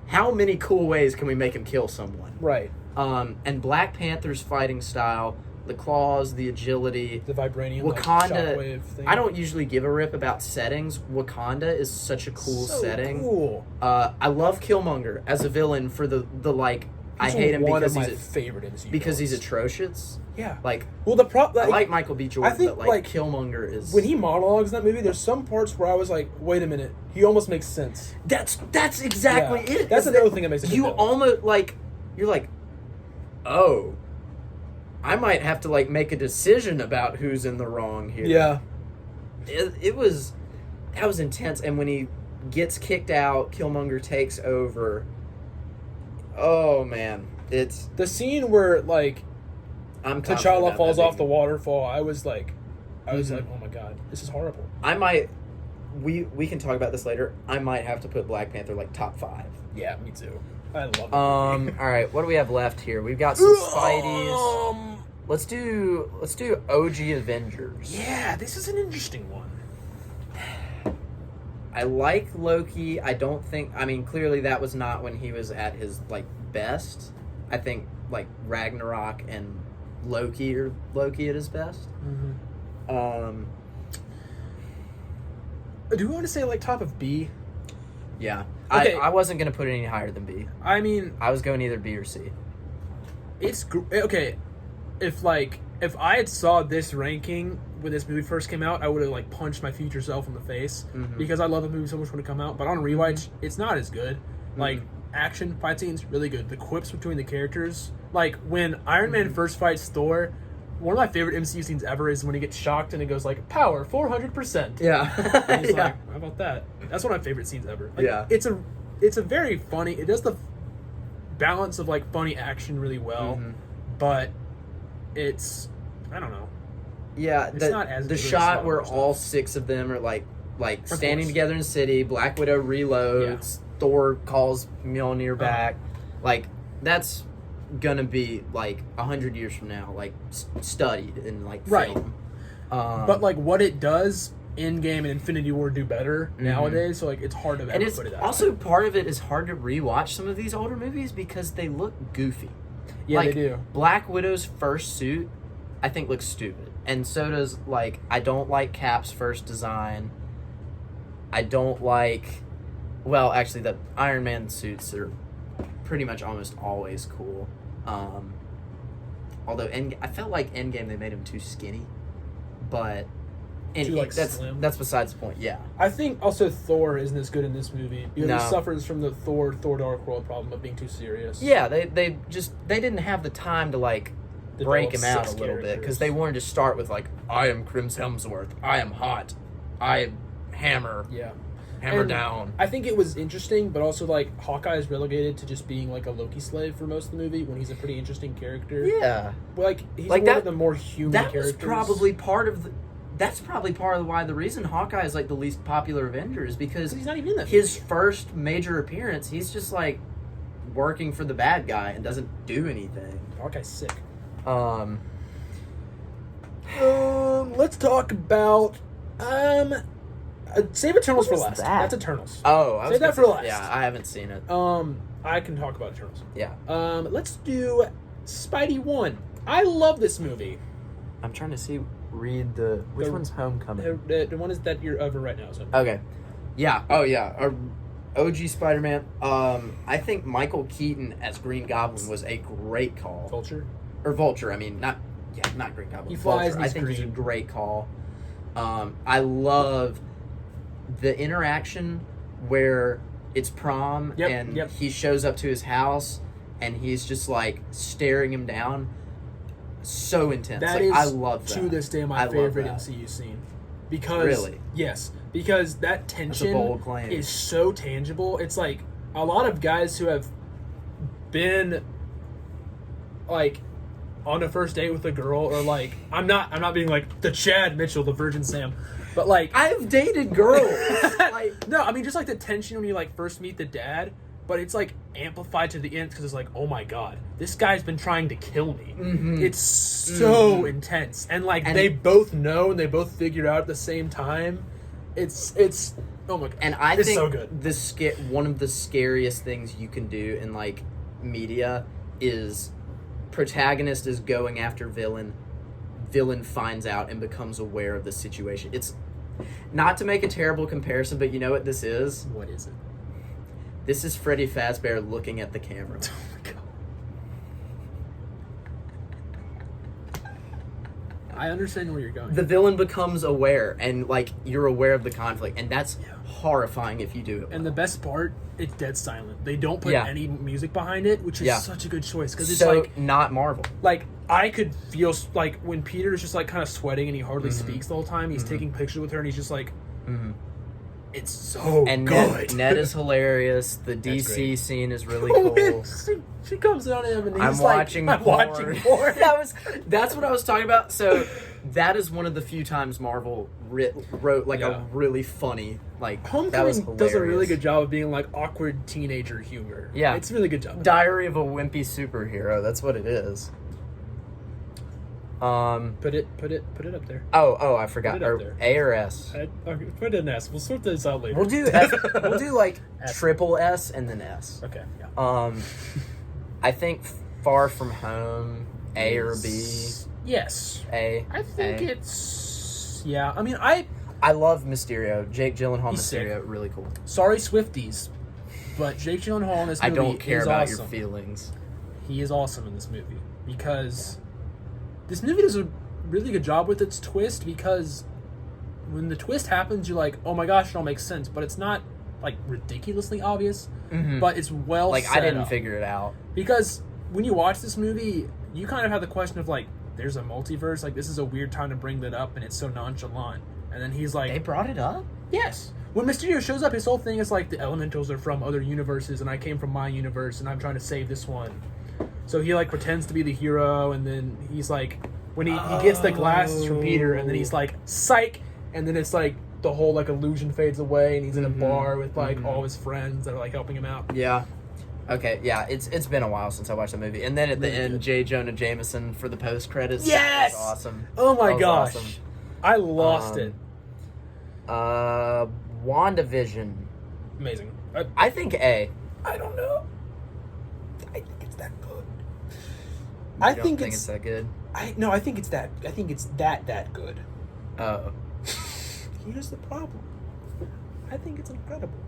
Speaker 2: how many cool ways can we make him kill someone?
Speaker 1: Right.
Speaker 2: And Black Panther's fighting style, the claws, the agility,
Speaker 1: The vibranium,
Speaker 2: Wakanda.
Speaker 1: shockwave thing.
Speaker 2: I don't usually give a rip about settings. Wakanda is such a cool
Speaker 1: So
Speaker 2: setting.
Speaker 1: Cool.
Speaker 2: I love Killmonger as a villain for the like. I
Speaker 1: He's
Speaker 2: hate him
Speaker 1: one
Speaker 2: because
Speaker 1: of my
Speaker 2: he's
Speaker 1: favorite MCU
Speaker 2: because he's
Speaker 1: villains.
Speaker 2: atrocious.
Speaker 1: Yeah.
Speaker 2: Like,
Speaker 1: Well, the
Speaker 2: I like Michael B. Jordan,
Speaker 1: think,
Speaker 2: but like,
Speaker 1: like,
Speaker 2: Killmonger is
Speaker 1: when he monologues in that movie, there's some parts where I was like, wait a minute, he almost makes sense.
Speaker 2: That's exactly
Speaker 1: Yeah.
Speaker 2: it.
Speaker 1: That's
Speaker 2: is
Speaker 1: another thing that makes it
Speaker 2: you
Speaker 1: good.
Speaker 2: almost like you're like, oh, I might have to like make a decision about who's in the wrong here.
Speaker 1: Yeah.
Speaker 2: That was intense. And when he gets kicked out, Killmonger takes over. Oh man, it's
Speaker 1: The scene where, like,
Speaker 2: I'm confident
Speaker 1: T'Challa
Speaker 2: about
Speaker 1: falls
Speaker 2: that
Speaker 1: off the
Speaker 2: being-
Speaker 1: waterfall, I was like,
Speaker 2: Mhm.
Speaker 1: oh my god, this is horrible.
Speaker 2: I might. We can talk about this later. I might have to put Black Panther like top 5.
Speaker 1: Yeah, me too. I love it.
Speaker 2: All right, what do we have left here? We've got some Spideys. Let's do OG Avengers.
Speaker 1: Yeah, this is an interesting one.
Speaker 2: I like Loki. I don't think. I mean, clearly that was not when he was at his like best. I think like Ragnarok and Loki are Loki at his best.
Speaker 1: Mm-hmm. Do we want to say like top of B?
Speaker 2: Yeah.
Speaker 1: Okay.
Speaker 2: I wasn't gonna put it any higher than B.
Speaker 1: I mean,
Speaker 2: I was going either B or C.
Speaker 1: it's okay. If I had saw this ranking when this movie first came out, I would have like punched my future self in the face
Speaker 2: Mhm.
Speaker 1: because I love the movie so much when it come out. But on rewatch, it's not as good. Like action fight scenes, really good. The quips between the characters, like when Iron Man first fights Thor. One of my favorite MCU scenes ever is when he gets shocked and it goes like power 400%.
Speaker 2: Yeah.
Speaker 1: And he's
Speaker 2: Yeah.
Speaker 1: like, how about that? That's one of my favorite scenes ever. Like,
Speaker 2: Yeah.
Speaker 1: It's a very funny. It does the balance of like funny action really well,
Speaker 2: Mhm.
Speaker 1: but it's I don't know.
Speaker 2: Yeah,
Speaker 1: It's not as
Speaker 2: the
Speaker 1: good as a
Speaker 2: shot
Speaker 1: lot
Speaker 2: where
Speaker 1: of
Speaker 2: all 6 of them are like standing
Speaker 1: course.
Speaker 2: together in the city. Black Widow reloads. Thor calls Mjolnir back. Like, that's gonna be like 100 years from now, like studied in like
Speaker 1: Right.
Speaker 2: film.
Speaker 1: But like what it does, Endgame and Infinity War do better nowadays. So like it's hard to
Speaker 2: and
Speaker 1: ever
Speaker 2: it's
Speaker 1: put it that
Speaker 2: also
Speaker 1: way.
Speaker 2: part of it is hard to rewatch some of these older movies because they look goofy.
Speaker 1: Yeah,
Speaker 2: like,
Speaker 1: they do.
Speaker 2: Black Widow's first suit, I think, looks stupid, and so does like I don't like Cap's first design. I don't like. Well, actually, the Iron Man suits are pretty much almost always cool. Although I felt like Endgame they made him too skinny, but
Speaker 1: Too,
Speaker 2: that's
Speaker 1: slim.
Speaker 2: that's besides the point. Yeah.
Speaker 1: I think also Thor isn't as good in this movie because
Speaker 2: No.
Speaker 1: he suffers from the Thor Dark World problem of being too serious.
Speaker 2: Yeah, they didn't have the time to like break him
Speaker 1: Develop
Speaker 2: out a
Speaker 1: 6
Speaker 2: little bit because
Speaker 1: characters.
Speaker 2: they wanted to start with like I am Chris Hemsworth, I am hot, I hammer
Speaker 1: Yeah.
Speaker 2: hammer down.
Speaker 1: I think it was interesting, but also like Hawkeye is relegated to just being like a Loki slave for most of the movie when he's a pretty interesting character.
Speaker 2: Yeah,
Speaker 1: Like he's
Speaker 2: Like
Speaker 1: one
Speaker 2: that-
Speaker 1: of the more human
Speaker 2: that
Speaker 1: characters.
Speaker 2: was probably part of the. That's probably part of why the reason Hawkeye is like the least popular Avenger is because
Speaker 1: he's not even in that.
Speaker 2: his first major appearance, he's just like working for the bad guy and doesn't do anything.
Speaker 1: Hawkeye's sick. Let's talk about save Eternals for
Speaker 2: What
Speaker 1: last.
Speaker 2: is that?
Speaker 1: That's Eternals.
Speaker 2: Oh, I was
Speaker 1: Save that
Speaker 2: gonna
Speaker 1: for
Speaker 2: say-
Speaker 1: last.
Speaker 2: Yeah, I haven't seen it.
Speaker 1: I can talk about Eternals.
Speaker 2: Yeah,
Speaker 1: Let's do Spidey 1. I love this movie.
Speaker 2: I'm trying to read the which
Speaker 1: The-
Speaker 2: one's Homecoming.
Speaker 1: The one is that you're over right now. So
Speaker 2: Okay. Yeah. Oh, yeah. OG Spider-Man. I think Michael Keaton as Green Goblin was a great call.
Speaker 1: Vulture.
Speaker 2: Or Vulture. I mean, not Green Goblin.
Speaker 1: He flies
Speaker 2: Vulture.
Speaker 1: and
Speaker 2: I
Speaker 1: he's
Speaker 2: think he's a
Speaker 1: green.
Speaker 2: great call. I love the interaction where it's prom and
Speaker 1: Yep.
Speaker 2: he shows up to his house and he's just like staring him down. So intense.
Speaker 1: That
Speaker 2: Like,
Speaker 1: is
Speaker 2: I love that.
Speaker 1: to this day
Speaker 2: I
Speaker 1: my
Speaker 2: love
Speaker 1: favorite
Speaker 2: that.
Speaker 1: MCU scene. Because
Speaker 2: Really?
Speaker 1: yes, because that
Speaker 2: That's a
Speaker 1: tension
Speaker 2: bold claim.
Speaker 1: is so tangible. It's like a lot of guys who have been like on a first date with a girl, or like I'm not being like the Chad Mitchell, the Virgin Sam, but like
Speaker 2: I've dated girls.
Speaker 1: like no, I mean just like the tension when you like first meet the dad, but it's like amplified to the end because it's like, oh my god, this guy's been trying to kill me. Mm-hmm. It's so intense, and like they both know and they both figure out at the same time. It's oh my god,
Speaker 2: and I
Speaker 1: it's
Speaker 2: think
Speaker 1: so good.
Speaker 2: One of the scariest things you can do in like media is protagonist is going after villain finds out and becomes aware of the situation. It's not to make a terrible comparison, but you know what this is?
Speaker 1: What is it?
Speaker 2: This is Freddy Fazbear looking at the camera.
Speaker 1: Oh my god. I understand where you're going.
Speaker 2: The villain becomes aware, and like you're aware of the conflict, and that's horrifying if you do it well.
Speaker 1: And the best part, it's dead silent. They don't put any music behind it, which is such a good choice because it's like
Speaker 2: not Marvel.
Speaker 1: Like I could feel like when Peter's just like kind of sweating and he hardly speaks the whole time. He's taking pictures with her and he's just like, it's so
Speaker 2: and
Speaker 1: good.
Speaker 2: Ned is hilarious. The DC scene is really cool.
Speaker 1: She comes on him and he's
Speaker 2: I'm watching porn. That's what I was talking about. So that is one of the few times Marvel wrote like a really funny like.
Speaker 1: Homecoming does a really good job of being like awkward teenager humor.
Speaker 2: Yeah,
Speaker 1: it's a really good job.
Speaker 2: Diary of a Wimpy Superhero. That's what it is.
Speaker 1: Put it up there.
Speaker 2: Oh, I forgot. A or S.
Speaker 1: Okay, put it in S. We'll sort this out later.
Speaker 2: We'll do S. We'll do like triple S and then S.
Speaker 1: Okay. Yeah.
Speaker 2: I think Far From Home, A or B.
Speaker 1: Yes.
Speaker 2: A.
Speaker 1: I think it's I mean
Speaker 2: I love Mysterio. Jake Gyllenhaal
Speaker 1: He's
Speaker 2: Mysterio,
Speaker 1: sick.
Speaker 2: Really cool.
Speaker 1: Sorry, Swifties, but Jake Gyllenhaal in this movie
Speaker 2: I don't care about
Speaker 1: awesome.
Speaker 2: your feelings.
Speaker 1: He is awesome in this movie because this movie does a really good job with its twist, because when the twist happens, you're like, oh my gosh, it all makes sense, but it's not like ridiculously obvious, but it's well
Speaker 2: like
Speaker 1: set
Speaker 2: I didn't
Speaker 1: up.
Speaker 2: figure it out.
Speaker 1: Because when you watch this movie, you kind of have the question of like, there's a multiverse, like this is a weird time to bring that up and it's so nonchalant. And then he's like,
Speaker 2: they brought it up?
Speaker 1: Yes. When Mysterio shows up, his whole thing is like the elementals are from other universes and I came from my universe and I'm trying to save this one. So he like pretends to be the hero, and then he's like, when he gets the glasses from Peter, and then he's like, psych, and then it's like the whole like illusion fades away and he's in a bar with like all his friends that are like helping him out.
Speaker 2: Yeah. Okay, yeah, it's been a while since I watched the movie. And then at the end, J. Jonah Jameson for the post credits.
Speaker 1: Yes!
Speaker 2: That was awesome.
Speaker 1: Oh my gosh.
Speaker 2: Awesome.
Speaker 1: I lost it.
Speaker 2: Wanda Vision.
Speaker 1: Amazing.
Speaker 2: I think A.
Speaker 1: I don't know. I think it's that good.
Speaker 2: I think it's that good.
Speaker 1: I think it's that good.
Speaker 2: Oh.
Speaker 1: Here's the problem. I think it's incredible.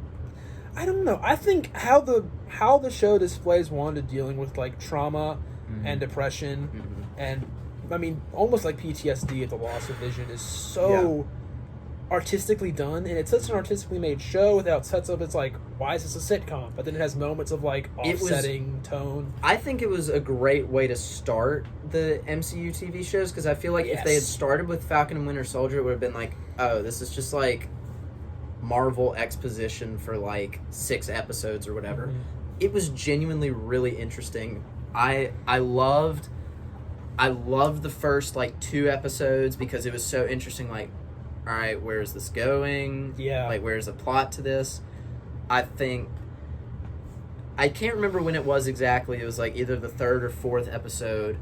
Speaker 1: I don't know. I think how the show displays Wanda dealing with like trauma and depression and I mean almost like PTSD at the loss of Vision is so artistically done, and it's such an artistically made show without sets up. It's like, why is this a sitcom? But then it has moments of like offsetting tone.
Speaker 2: I think it was a great way to start the MCU TV shows, because I feel like if they had started with Falcon and Winter Soldier, it would have been like, oh, this is just like Marvel exposition for like 6 episodes or whatever. It was genuinely really interesting. I loved the first like 2 episodes because it was so interesting. Like, all right, where's this going?
Speaker 1: Yeah.
Speaker 2: Like, where's the plot to this? I think I can't remember when it was exactly. It was like either the 3rd or 4th episode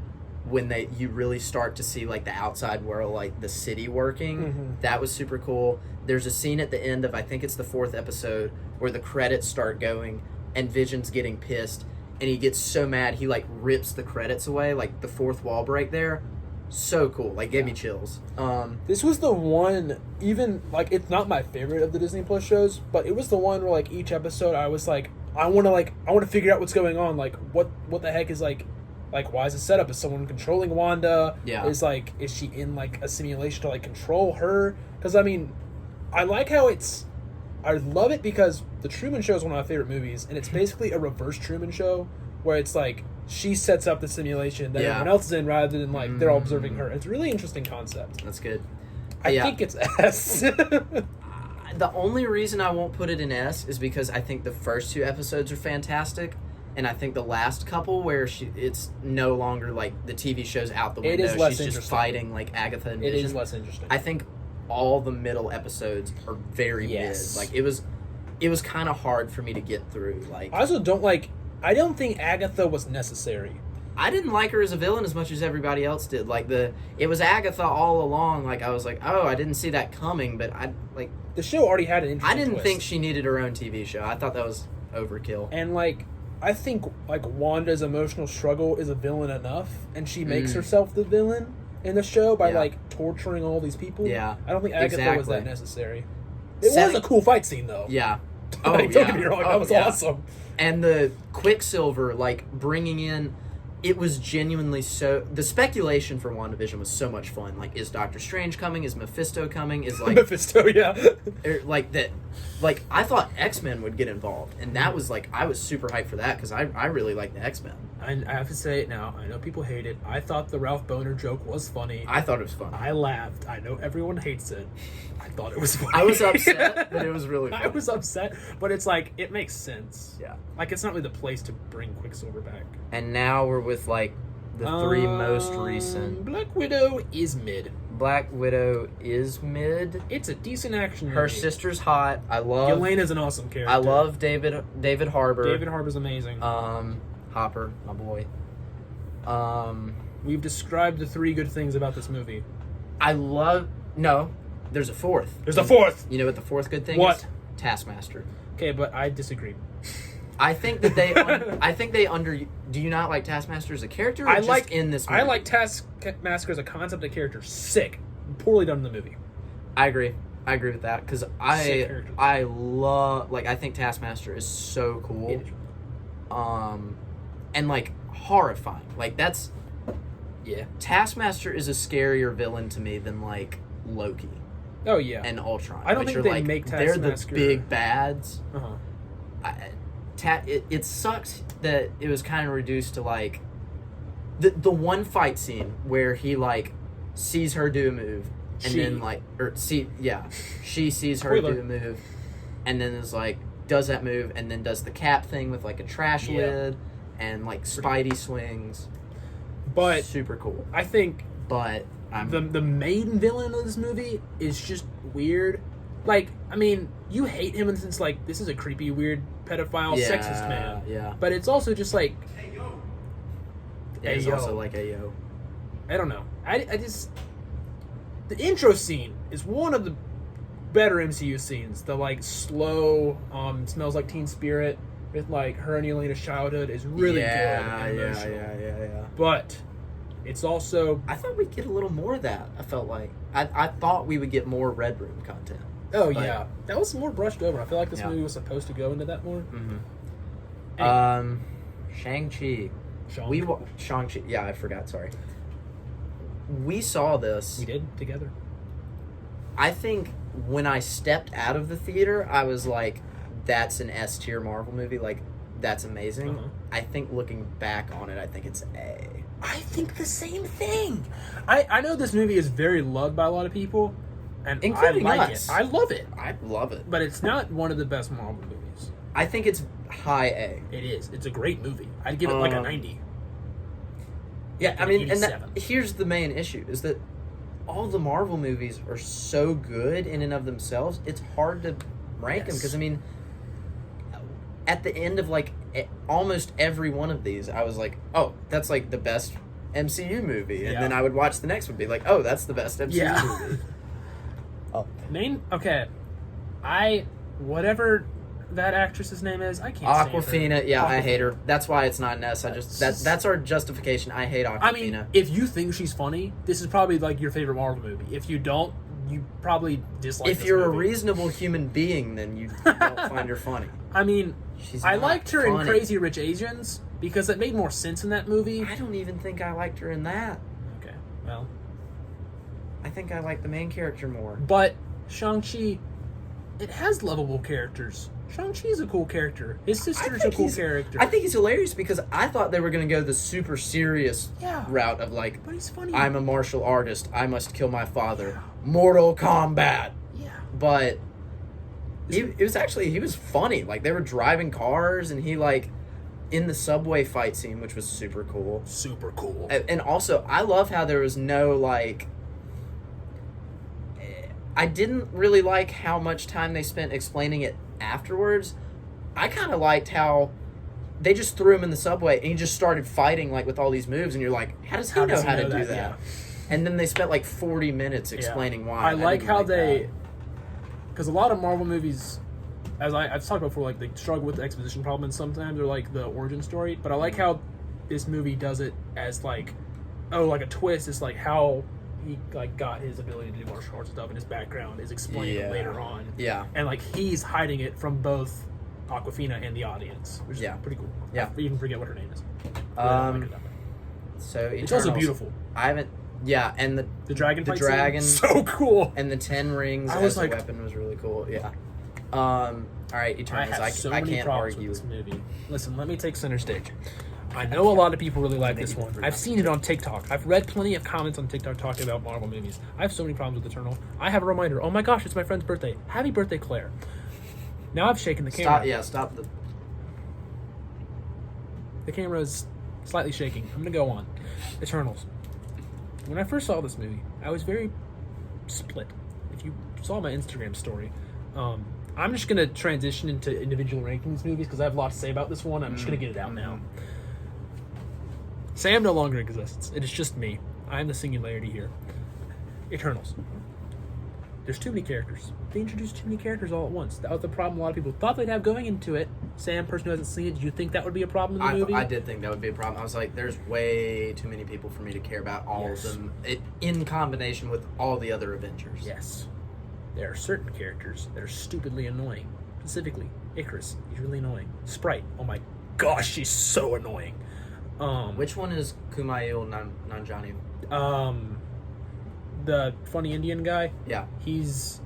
Speaker 2: when you really start to see like the outside world, like the city working. That was super cool. There's a scene at the end of, I think it's the 4th episode, where the credits start going and Vision's getting pissed and he gets so mad he like rips the credits away, like the 4th wall break there. So cool, like gave me chills.
Speaker 1: This was the one, even like it's not my favorite of the Disney Plus shows, but it was the one where like each episode I was like, I want to figure out what's going on. Like what the heck is like why is it set up? Is someone controlling Wanda?
Speaker 2: Yeah.
Speaker 1: Is she in like a simulation to like control her? Because I mean, I like how I love it because the Truman Show is one of my favorite movies, and it's basically a reverse Truman Show where it's like she sets up the simulation that everyone else is in rather than like they're all observing her. It's a really interesting concept.
Speaker 2: That's good.
Speaker 1: I think it's S.
Speaker 2: The only reason I won't put it in S is because I think the first 2 episodes are fantastic, and I think the last couple where it's no longer like the TV show's out the window.
Speaker 1: It is less
Speaker 2: She's just fighting like Agatha and Vision.
Speaker 1: It is less interesting.
Speaker 2: I think all the middle episodes are very mid. Like it was kind of hard for me to get through. Like
Speaker 1: I also don't like. I don't think Agatha was necessary.
Speaker 2: I didn't like her as a villain as much as everybody else did. Like it was Agatha all along. Like I was like, oh, I didn't see that coming. But
Speaker 1: the show already had an interesting
Speaker 2: I didn't
Speaker 1: twist.
Speaker 2: think she needed her own TV show. I thought that was overkill.
Speaker 1: And like, I think like Wanda's emotional struggle is a villain enough, and she makes herself the villain in the show by like torturing all these people.
Speaker 2: Yeah,
Speaker 1: I don't think Agatha was that necessary. It was a cool fight scene though.
Speaker 2: Yeah.
Speaker 1: Don't get me wrong, that was awesome.
Speaker 2: And the Quicksilver, like, bringing in... It was genuinely so... The speculation for WandaVision was so much fun. Like, is Doctor Strange coming? Is Mephisto coming? Is, like...
Speaker 1: Mephisto, yeah.
Speaker 2: Like, that... Like, I thought X-Men would get involved. And that was, like... I was super hyped for that, because I really like the X-Men.
Speaker 1: I have to say it now. I know people hate it. I thought the Ralph Boner joke was funny.
Speaker 2: I thought it was funny.
Speaker 1: I laughed. I know everyone hates it. I thought it was funny.
Speaker 2: I was upset, but it was really funny.
Speaker 1: I was upset, but it's like, it makes sense.
Speaker 2: Yeah.
Speaker 1: Like, it's not really the place to bring Quicksilver back.
Speaker 2: And now we're with, like, the 3 most recent.
Speaker 1: Black Widow is mid.
Speaker 2: Black Widow is mid.
Speaker 1: It's a decent action movie.
Speaker 2: Her sister's hot. I love...
Speaker 1: Yelena's an awesome character.
Speaker 2: I love David Harbour.
Speaker 1: David Harbour's amazing.
Speaker 2: Hopper, my boy.
Speaker 1: We've described the 3 good things about this movie.
Speaker 2: I love... No, there's a 4th.
Speaker 1: There's a 4th!
Speaker 2: You know what the 4th good thing
Speaker 1: What?
Speaker 2: is? Taskmaster.
Speaker 1: Okay, but I disagree.
Speaker 2: I think that they Do you not like Taskmaster as a character, or in this movie?
Speaker 1: I like Taskmaster as a concept and character. Sick. Poorly done in the movie.
Speaker 2: I agree with that, because I love... Like, I think Taskmaster is so cool. And, like, horrifying. Like, that's...
Speaker 1: Yeah.
Speaker 2: Taskmaster is a scarier villain to me than, like, Loki.
Speaker 1: Oh, yeah.
Speaker 2: And Ultron.
Speaker 1: I don't think they
Speaker 2: like,
Speaker 1: make Taskmaster...
Speaker 2: They're the big bads.
Speaker 1: Uh-huh.
Speaker 2: It sucks that it was kind of reduced to, like... The one fight scene where he, like, sees her do a move, and then, like... She sees her do a move, and then is, like, does that move, and then does the cap thing with, like, a trash lid, and, like, Spidey swings.
Speaker 1: But...
Speaker 2: Super cool.
Speaker 1: I think...
Speaker 2: But...
Speaker 1: The main villain of this movie is just weird. Like, I mean, you hate him in the sense, like, this is a creepy, weird, pedophile, sexist man.
Speaker 2: Yeah.
Speaker 1: But it's also just like...
Speaker 2: It's also like a yo.
Speaker 1: I don't know. I just... The intro scene is one of the better MCU scenes. The, like, slow, smells like Teen Spirit with, like, her and Yelena's childhood is really good and emotional.
Speaker 2: Yeah.
Speaker 1: But... It's also...
Speaker 2: I thought we'd get a little more of that, I felt like. I thought we would get more Red Room content.
Speaker 1: Oh, yeah. That was more brushed over. I feel like this movie was supposed to go into that more.
Speaker 2: Mm-hmm.
Speaker 1: Anyway.
Speaker 2: Shang-Chi. Shang-Chi. Yeah, I forgot, sorry. We saw this.
Speaker 1: We did, together.
Speaker 2: I think when I stepped out of the theater, I was like, that's an S-tier Marvel movie. Like, that's amazing.
Speaker 1: Uh-huh.
Speaker 2: I think looking back on it, I think it's A.
Speaker 1: I think the same thing. I know this movie is very loved by a lot of people, and
Speaker 2: including
Speaker 1: I like
Speaker 2: us.
Speaker 1: it. I love it.
Speaker 2: I love it.
Speaker 1: But it's not one of the best Marvel movies.
Speaker 2: I think it's high A.
Speaker 1: It is. It's a great movie. I'd give it like a 90.
Speaker 2: Yeah, I mean,
Speaker 1: 87.
Speaker 2: and here's the main issue, is that all the Marvel movies are so good in and of themselves, it's hard to rank them, because, I mean, at the end of, like, almost every one of these, I was like, oh, that's, like, the best MCU movie. And then I would watch the next one and be like, oh, that's the best MCU movie.
Speaker 1: Okay. Whatever that actress's name is, I can't
Speaker 2: Awkwafina, I hate her. That's why it's not an S. That's our justification. I hate Awkwafina.
Speaker 1: I mean, if you think she's funny, this is probably, like, your favorite Marvel movie. If you don't, you probably dislike
Speaker 2: If
Speaker 1: this
Speaker 2: you're
Speaker 1: movie.
Speaker 2: a reasonable human being, then you don't find her funny.
Speaker 1: I mean... I liked her
Speaker 2: funny.
Speaker 1: in Crazy Rich Asians because it made more sense in that movie.
Speaker 2: I don't even think I liked her in that.
Speaker 1: Okay, well.
Speaker 2: I think I like the main character more.
Speaker 1: But Shang-Chi, it has lovable characters. Shang-Chi's a cool character. His sister's a cool character.
Speaker 2: I think he's hilarious because I thought they were going to go the super serious route of, like,
Speaker 1: but he's funny.
Speaker 2: I'm a martial artist. I must kill my father. Mortal Kombat.
Speaker 1: Yeah.
Speaker 2: But He was funny. Like, they were driving cars, and he, like, in the subway fight scene, which was super cool.
Speaker 1: Super cool.
Speaker 2: And also, I love how there was no, like... I didn't really like how much time they spent explaining it afterwards. I kind of liked how they just threw him in the subway, and he just started fighting, like, with all these moves, and you're like, how does he know how to do that? Yeah. And then they spent, like, 40 minutes explaining why.
Speaker 1: I like how they... Because a lot of Marvel movies... As I've talked about before, like, they struggle with the exposition problem, and sometimes they're like the origin story. But I like how this movie does it as like, like a twist. It's like how he like got his ability to do martial arts stuff, and his background is explained later on. Yeah, and like he's hiding it from both Awkwafina and the audience, which is pretty cool. Yeah, I even forget what her name is.
Speaker 2: So
Speaker 1: it's also beautiful.
Speaker 2: I haven't. Yeah, and the dragon,
Speaker 1: so cool,
Speaker 2: and the 10 rings as a weapon was really cool. Yeah. All right, Eternals. I can't argue
Speaker 1: with this movie. Listen, let me take center stage. I know a lot of people really like this one. I've seen it on TikTok. I've read plenty of comments on TikTok talking about Marvel movies. I have so many problems with Eternal. I have a reminder. Oh my gosh, it's my friend's birthday. Happy birthday, Claire. Now I've shaken the camera.
Speaker 2: Stop
Speaker 1: the camera's slightly shaking. I'm gonna go on. Eternals. When I first saw this movie, I was very split. If you saw my Instagram story, I'm just going to transition into individual ranking these movies because I have a lot to say about this one. I'm just going to get it out now. Sam no longer exists. It is just me. I am the singularity here. Eternals. There's too many characters. They introduced too many characters all at once. That was the problem a lot of people thought they'd have going into it. Sam, person who hasn't seen it, did you think that would be a problem in the movie?
Speaker 2: I did think that would be a problem. I was like, there's way too many people for me to care about all of them in combination with all the other Avengers.
Speaker 1: Yes. There are certain characters that are stupidly annoying. Specifically, Icarus. He's really annoying. Sprite. Oh my gosh, she's so annoying.
Speaker 2: Which one is Kumail Nanjiani?
Speaker 1: The funny Indian guy.
Speaker 2: Yeah.
Speaker 1: His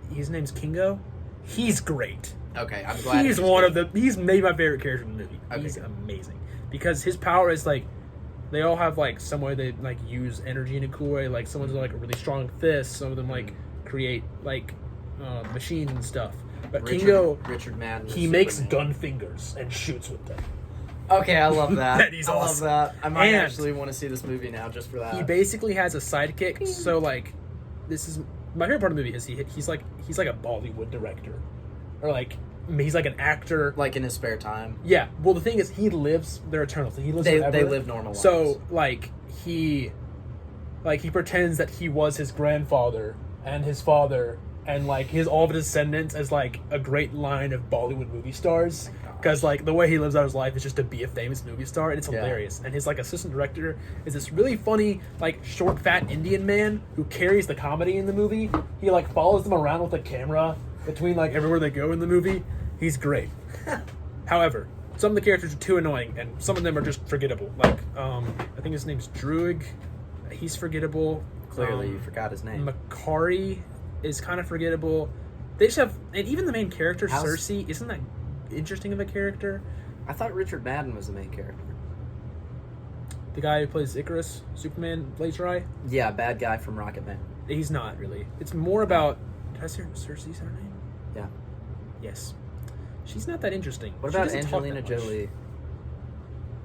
Speaker 1: name's Kingo. He's great.
Speaker 2: Okay, I'm glad.
Speaker 1: He's maybe my favorite character in the movie.
Speaker 2: Okay.
Speaker 1: He's amazing. Because his power is like, they all have like some way they like use energy in a cool way. Like someone's like a really strong fist. Some of them like create like machines and stuff. But
Speaker 2: Richard Madden,
Speaker 1: he makes gun fingers and shoots with them.
Speaker 2: Okay, I love that.
Speaker 1: He's awesome.
Speaker 2: I love that. I might actually want to see this movie now just for that.
Speaker 1: He basically has a sidekick. So like, this is my favorite part of the movie is he's like a Bollywood director, or like he's like an actor.
Speaker 2: Like in his spare time.
Speaker 1: Yeah. Well, the thing is, they're eternal. So he lives forever.
Speaker 2: They live normal lives.
Speaker 1: So like he pretends that he was his grandfather and his father and like all of his descendants as like a great line of Bollywood movie stars. Because like the way he lives out his life is just to be a famous movie star, and it's hilarious. And his like assistant director is this really funny, like short, fat Indian man who carries the comedy in the movie. He like follows them around with a camera between like everywhere they go in the movie. He's great. However, some of the characters are too annoying, and some of them are just forgettable. Like I think his name's Druig. He's forgettable.
Speaker 2: Clearly, you forgot his name.
Speaker 1: Makari is kind of forgettable. They just have, and even the main character Cersei isn't that interesting of a character.
Speaker 2: I thought Richard Madden was the main character.
Speaker 1: The guy who plays Icarus, Superman, laser eye?
Speaker 2: Yeah, bad guy from Rocket Man.
Speaker 1: He's not really. It's more about... Did I say Cersei's her name?
Speaker 2: Yeah.
Speaker 1: Yes. She's not that interesting.
Speaker 2: What about Angelina Jolie?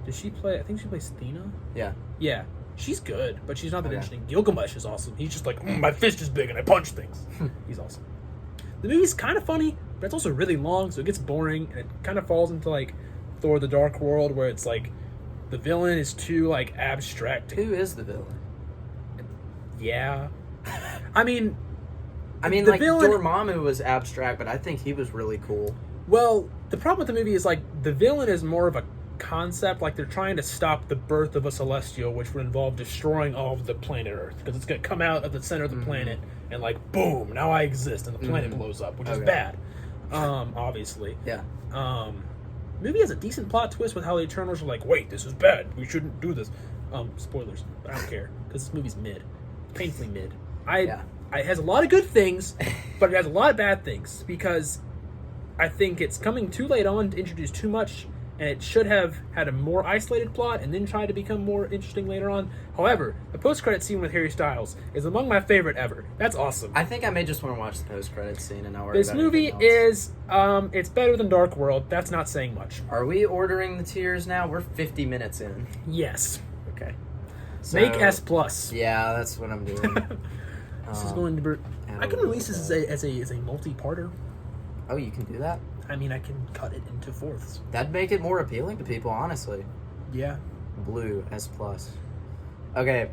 Speaker 1: Does she play... I think she plays Athena?
Speaker 2: Yeah.
Speaker 1: Yeah. She's good, but she's not that interesting. Gilgamesh is awesome. He's just like, my fist is big and I punch things. He's awesome. The movie's kind of funny, but it's also really long, so it gets boring, and it kind of falls into, like, Thor the Dark World, where it's, like, the villain is too, like, abstract.
Speaker 2: Who is the villain?
Speaker 1: Yeah. I mean,
Speaker 2: like, Dormammu was abstract, but I think he was really cool.
Speaker 1: Well, the problem with the movie is, like, the villain is more of a concept. Like, they're trying to stop the birth of a Celestial, which would involve destroying all of the planet Earth, because it's going to come out of the center of the planet, and, like, boom, now I exist, and the planet blows up, which is bad. Obviously.
Speaker 2: Yeah.
Speaker 1: Movie has a decent plot twist with how the Eternals are like, wait, this is bad. We shouldn't do this. Spoilers. But I don't care, because this movie's mid. Painfully mid. It has a lot of good things, but it has a lot of bad things, because I think it's coming too late on to introduce too much, and it should have had a more isolated plot and then tried to become more interesting later on. However, the post-credit scene with Harry Styles is among my favorite ever. That's awesome.
Speaker 2: I think I may just want to watch the post-credit scene and not worry
Speaker 1: This
Speaker 2: about
Speaker 1: movie
Speaker 2: anything else.
Speaker 1: is, it's better than Dark World. That's not saying much.
Speaker 2: Are we ordering the tiers now? We're 50 minutes in.
Speaker 1: Yes.
Speaker 2: Okay. So,
Speaker 1: Make S+. plus.
Speaker 2: Yeah, that's what I'm doing.
Speaker 1: This is going to be... I can release this as a multi-parter.
Speaker 2: Oh, you can do that?
Speaker 1: I mean, I can cut it into fourths.
Speaker 2: That'd make it more appealing to people, honestly.
Speaker 1: Yeah.
Speaker 2: Blue, S+. Okay.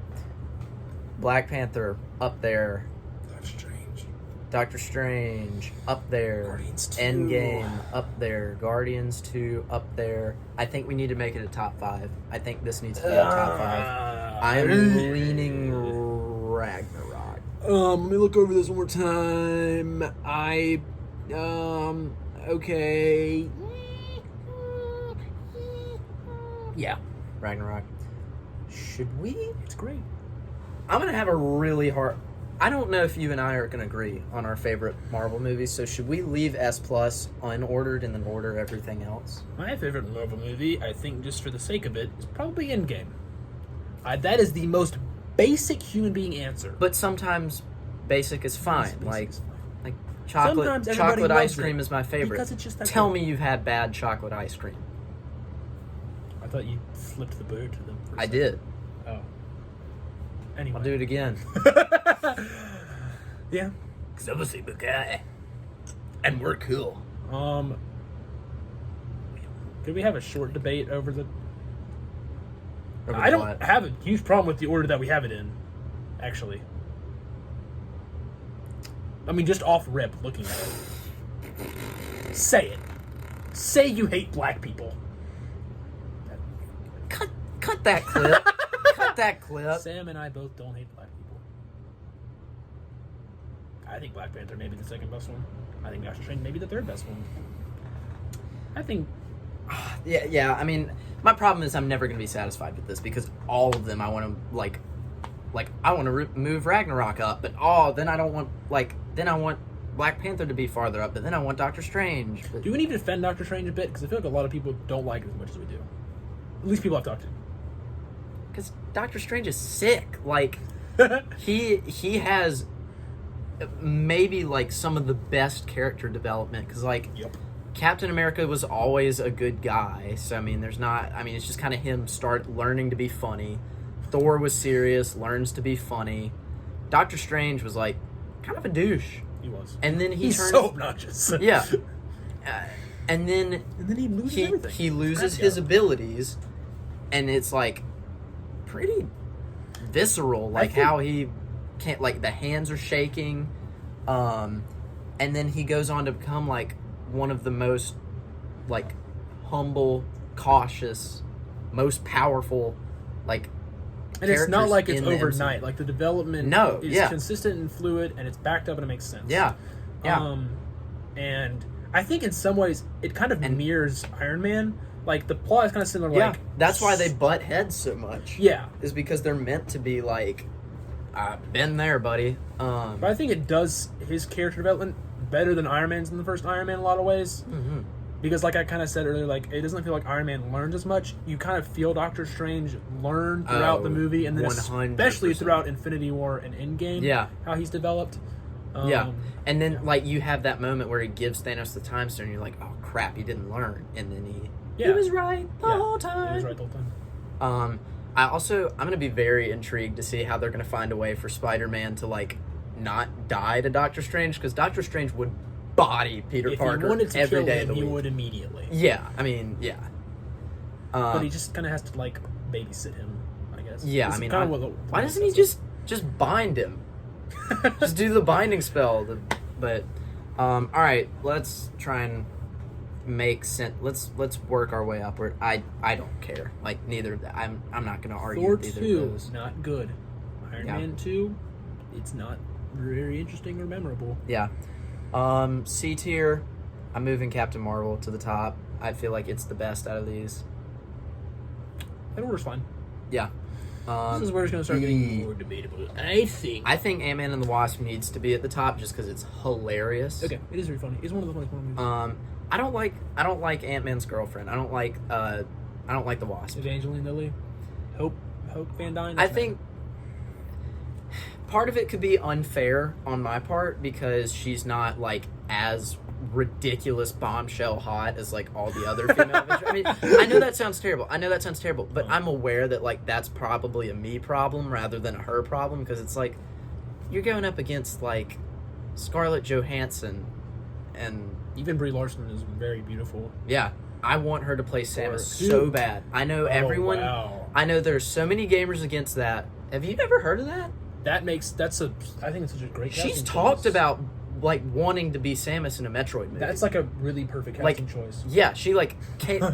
Speaker 2: Black Panther, up there. Doctor Strange, up there.
Speaker 1: Guardians 2.
Speaker 2: Endgame, up there. Guardians 2, up there. I think we need to make it a top 5. I think this needs to be a top 5. I'm leaning Ragnarok.
Speaker 1: Let me look over this one more time. Okay. Yeah.
Speaker 2: Ragnarok. Should we?
Speaker 1: It's great.
Speaker 2: I'm going to have a really hard... I don't know if you and I are going to agree on our favorite Marvel movies, so should we leave S+ unordered and then order everything else?
Speaker 1: My favorite Marvel movie, I think just for the sake of it, is probably Endgame. That is the most basic human being answer.
Speaker 2: But sometimes basic is fine.
Speaker 1: Basic is fine.
Speaker 2: Like
Speaker 1: Sometimes everybody
Speaker 2: chocolate
Speaker 1: loves
Speaker 2: ice cream
Speaker 1: it
Speaker 2: is my favorite.
Speaker 1: because it's just that
Speaker 2: Tell
Speaker 1: good.
Speaker 2: me you've had bad chocolate ice cream.
Speaker 1: I thought you flipped the bird to them. For a
Speaker 2: I
Speaker 1: second.
Speaker 2: did.
Speaker 1: Oh. Anyway.
Speaker 2: I'll do it again.
Speaker 1: Yeah.
Speaker 2: Because I'm a super guy. And we're cool.
Speaker 1: Could we have a short debate over the...
Speaker 2: Over
Speaker 1: I don't
Speaker 2: what?
Speaker 1: have a huge problem with the order that we have it in, actually. I mean, just off rip, looking at it. Say it. Say you hate black people.
Speaker 2: Cut that clip. Cut that clip.
Speaker 1: Sam and I both don't hate black people. I think Black Panther may be the second best one. I think Doctor Strange may be the third best one. I think...
Speaker 2: Yeah, I mean, my problem is I'm never going to be satisfied with this because all of them I want to, like I want to move Ragnarok up, but then I don't want, then I want Black Panther to be farther up, but then I want Doctor Strange. But...
Speaker 1: Do we need to defend Doctor Strange a bit? Because I feel like a lot of people don't like it as much as we do. At least people I've talked to.
Speaker 2: Because Doctor Strange is sick. Like, he has maybe, some of the best character development. Because,
Speaker 1: Yep.
Speaker 2: Captain America was always a good guy. So, it's just kind of him learning to be funny. Thor was serious, learns to be funny. Doctor Strange was, kind of a douche.
Speaker 1: He was.
Speaker 2: And then
Speaker 1: He's
Speaker 2: turns...
Speaker 1: so obnoxious.
Speaker 2: Yeah. And then
Speaker 1: he loses everything.
Speaker 2: He loses
Speaker 1: Crap,
Speaker 2: his
Speaker 1: yeah.
Speaker 2: abilities, and it's pretty visceral, how he can't, the hands are shaking, and then he goes on to become one of the most humble, cautious, most powerful
Speaker 1: and it's not like it's
Speaker 2: in the
Speaker 1: overnight.
Speaker 2: MCU.
Speaker 1: The development is consistent and fluid, and it's backed up and it makes sense.
Speaker 2: Yeah.
Speaker 1: And I think in some ways it kind of mirrors Iron Man. The plot is kind of similar.
Speaker 2: Yeah, that's why they butt heads so much.
Speaker 1: Yeah.
Speaker 2: Is because they're meant to be I've been there, buddy.
Speaker 1: But I think it does his character development better than Iron Man's in the first Iron Man in a lot of ways.
Speaker 2: Mm-hmm.
Speaker 1: Because like I kind of said earlier, it doesn't feel like Iron Man learns as much. You kind of feel Doctor Strange learn throughout the movie, and then
Speaker 2: 100%.
Speaker 1: especially throughout Infinity War and Endgame, how he's developed.
Speaker 2: And then you have that moment where he gives Thanos the time stone, and you're like, oh crap, he didn't learn, and then he was right the whole time.
Speaker 1: He was right the whole time.
Speaker 2: I'm gonna be very intrigued to see how they're gonna find a way for Spider-Man to not die to Doctor Strange, because Doctor Strange would body Peter Parker
Speaker 1: if he wanted to
Speaker 2: every
Speaker 1: kill
Speaker 2: day
Speaker 1: him,
Speaker 2: of the
Speaker 1: he
Speaker 2: week.
Speaker 1: would immediately.
Speaker 2: Yeah.
Speaker 1: But he just kind of has to babysit him, I guess.
Speaker 2: Yeah,
Speaker 1: It's
Speaker 2: why doesn't he just bind him? Just do the binding spell. But all right, let's try and make sense. Let's work our way upward. I don't care. Neither of that. I'm not gonna argue
Speaker 1: Thor
Speaker 2: with either
Speaker 1: 2,
Speaker 2: of those.
Speaker 1: not good. Iron Man 2, it's not very interesting or memorable.
Speaker 2: Yeah. C tier, I'm moving Captain Marvel to the top. I feel like it's the best out of these.
Speaker 1: That order's fine.
Speaker 2: Yeah.
Speaker 1: This is where it's going to start getting more debatable. I think
Speaker 2: Ant-Man and the Wasp needs to be at the top just because it's hilarious.
Speaker 1: Okay, it is very funny. It's one of the funniest movies.
Speaker 2: I don't like Ant-Man's girlfriend. I don't like the Wasp.
Speaker 1: Evangeline Lilly, Hope Van Dyne.
Speaker 2: I think part of it could be unfair on my part because she's not like as ridiculous bombshell hot as like all the other female Avengers. I mean, I know that sounds terrible, but I'm aware that like that's probably a me problem rather than a her problem, because it's like you're going up against like Scarlett Johansson, and
Speaker 1: even Brie Larson is very beautiful.
Speaker 2: yeah, I want her to play Samus
Speaker 1: Or
Speaker 2: so bad. I know everyone.
Speaker 1: Wow.
Speaker 2: I know there's so many gamers against that. Have you never heard of that?
Speaker 1: I think it's such a great.
Speaker 2: She's
Speaker 1: casting
Speaker 2: talked
Speaker 1: choice.
Speaker 2: about like wanting to be Samus in a Metroid movie.
Speaker 1: That's like a really perfect casting choice.
Speaker 2: Yeah, she like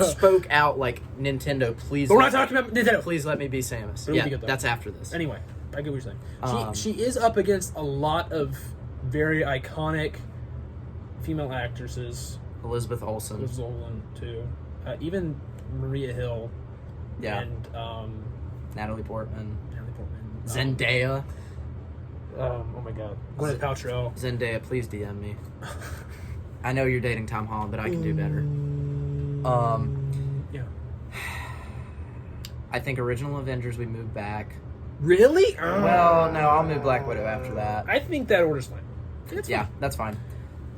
Speaker 2: spoke out like, Nintendo, please.
Speaker 1: But we're not talking about Nintendo.
Speaker 2: Please let me be Samus.
Speaker 1: It'll
Speaker 2: Yeah,
Speaker 1: be good, though.
Speaker 2: that's after this.
Speaker 1: Anyway, I get what you're saying. She is up against a lot of very iconic female actresses.
Speaker 2: Elizabeth Olsen.
Speaker 1: Liv Zolan too. Even Maria Hill.
Speaker 2: Yeah.
Speaker 1: And
Speaker 2: Natalie Portman.
Speaker 1: Natalie Portman.
Speaker 2: Zendaya.
Speaker 1: Oh my God. Gwyneth Paltrow.
Speaker 2: Zendaya, please DM me. I know you're dating Tom Holland, but I can do better.
Speaker 1: Yeah.
Speaker 2: I think original Avengers we move back.
Speaker 1: Really?
Speaker 2: Well, no, I'll move Black Widow after that.
Speaker 1: I think that order's fine.
Speaker 2: That's fine.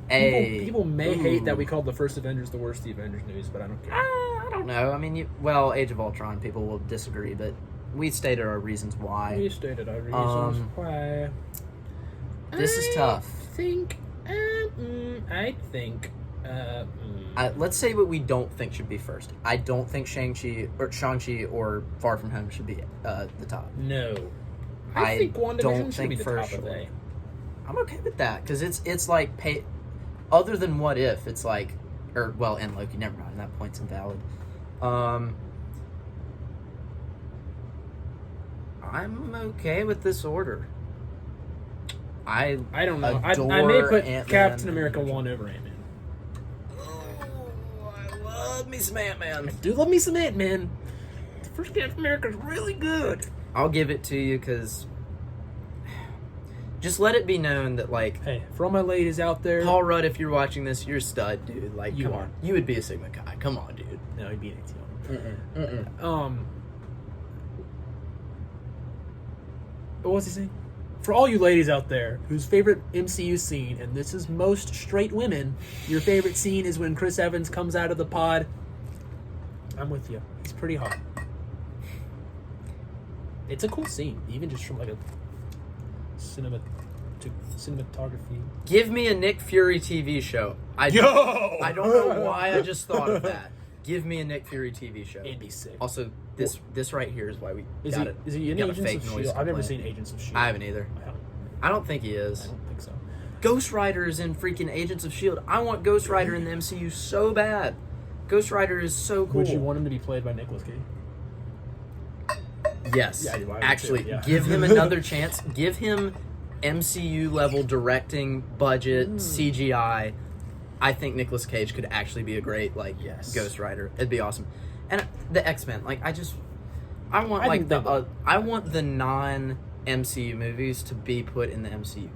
Speaker 1: People may hate that we called the first Avengers the worst of the Avengers movies, but I don't care.
Speaker 2: I don't know. I mean, Age of Ultron, people will disagree, but we stated our reasons why.
Speaker 1: We stated our reasons why.
Speaker 2: This is tough.
Speaker 1: I think.
Speaker 2: Let's say what we don't think should be first. I don't think Shang-Chi or Far From Home should be the top.
Speaker 1: No. I think Wanda Vision should be the top of
Speaker 2: A. I'm okay with that because it's like other than What If, it's like, and Loki. Never mind, that point's invalid. I'm okay with this order. I
Speaker 1: don't know. I may put
Speaker 2: Ant-Man.
Speaker 1: Captain America 1 over Ant-Man.
Speaker 2: Oh, I love me some Ant-Man.
Speaker 1: I do love me some Ant-Man. The first Captain America is really good.
Speaker 2: I'll give it to you because just let it be known that, like,
Speaker 1: hey, for all my ladies out there,
Speaker 2: Paul Rudd, if you're watching this, you're a stud, dude. Like,
Speaker 1: you
Speaker 2: come
Speaker 1: are.
Speaker 2: on, you would be a Sigma Chi. Come on, dude.
Speaker 1: No, he'd be an ATO.
Speaker 2: Mm-mm.
Speaker 1: What was he saying? For all you ladies out there whose favorite MCU scene, and this is most straight women, your favorite scene is when Chris Evans comes out of the pod. I'm with you. It's pretty hot. It's a cool scene, even just from like a cinematography.
Speaker 2: Give me a Nick Fury TV show. I don't know why I just thought of that. Give me a Nick Fury TV show.
Speaker 1: It'd be sick.
Speaker 2: Also, this right here is why we
Speaker 1: Is he in
Speaker 2: got a
Speaker 1: Agents
Speaker 2: fake
Speaker 1: of
Speaker 2: noise
Speaker 1: S.H.I.E.L.D.? I've never
Speaker 2: complaint.
Speaker 1: seen Agents of S.H.I.E.L.D.
Speaker 2: I haven't either. I don't think he is.
Speaker 1: I don't think so.
Speaker 2: Ghost Rider is in freaking Agents of S.H.I.E.L.D. I want Ghost Rider in the MCU so bad. Ghost Rider is so cool.
Speaker 1: Would you want him to be played by Nicolas Cage?
Speaker 2: Yes.
Speaker 1: Yeah, I would
Speaker 2: actually,
Speaker 1: too, yeah.
Speaker 2: give him another chance. Give him MCU level directing, budget, CGI. I think Nicolas Cage could actually be a great Ghost Rider. It'd be awesome. And the X-Men, I want the non MCU movies to be put in the MCU.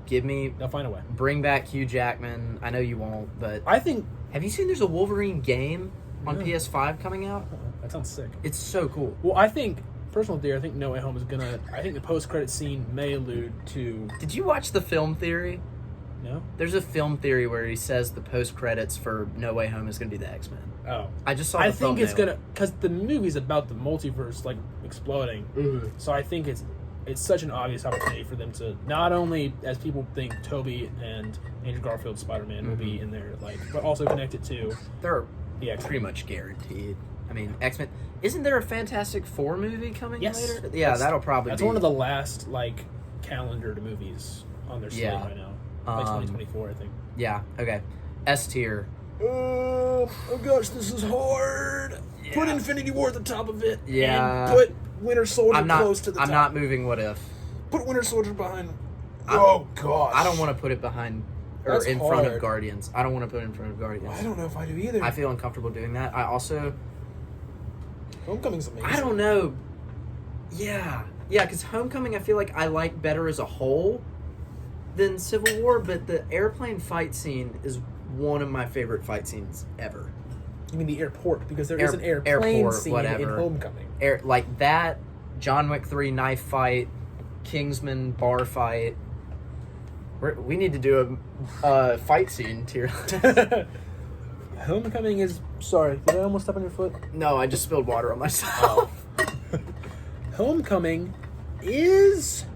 Speaker 1: They'll find a way.
Speaker 2: Bring back Hugh Jackman. I know you won't, but
Speaker 1: I think.
Speaker 2: have you seen there's a Wolverine game on PS5 coming out?
Speaker 1: That sounds sick.
Speaker 2: It's so cool.
Speaker 1: Well, I think personal theory. I think No Way Home is gonna. I think the post-credit scene may allude to.
Speaker 2: Did you watch the film theory?
Speaker 1: No.
Speaker 2: There's a film theory where he says the post credits for No Way Home is going to be the X-Men.
Speaker 1: Oh.
Speaker 2: I just saw.
Speaker 1: I think it's gonna because the movie's about the multiverse exploding.
Speaker 2: Mm-hmm.
Speaker 1: So I think it's such an obvious opportunity for them to not only, as people think, Tobey and Andrew Garfield's Spider-Man will be in there, but also connect it to.
Speaker 2: They're
Speaker 1: X-Men.
Speaker 2: pretty much guaranteed. I mean, X-Men. Isn't there a Fantastic Four movie coming later? Yeah, that'll probably.
Speaker 1: That's
Speaker 2: be
Speaker 1: one of the last calendared movies on their slate right now. 2024, I think.
Speaker 2: Yeah. Okay. S tier.
Speaker 1: Oh gosh, this is hard.
Speaker 2: Yeah.
Speaker 1: Put Infinity War at the top of it.
Speaker 2: Yeah.
Speaker 1: And put Winter Soldier close to the top.
Speaker 2: I'm not moving What If.
Speaker 1: Put Winter Soldier behind. Oh gosh.
Speaker 2: I don't want to put it behind or
Speaker 1: That's
Speaker 2: in front of
Speaker 1: hard.
Speaker 2: Guardians. I don't want to put it in front of Guardians.
Speaker 1: I don't know if I do either.
Speaker 2: I feel uncomfortable doing that. I also.
Speaker 1: Homecoming's amazing.
Speaker 2: I don't know. Yeah, because Homecoming I feel like I like better as a whole than Civil War, but the airplane fight scene is one of my favorite fight scenes ever.
Speaker 1: You mean the airport? Because there is an airplane
Speaker 2: airport,
Speaker 1: scene
Speaker 2: whatever.
Speaker 1: in Homecoming.
Speaker 2: Like that, John Wick 3 knife fight, Kingsman bar fight. We need to do a fight scene tier.
Speaker 1: Homecoming is... Sorry, did I almost step on your foot?
Speaker 2: No, I just spilled water on myself.
Speaker 1: Homecoming is...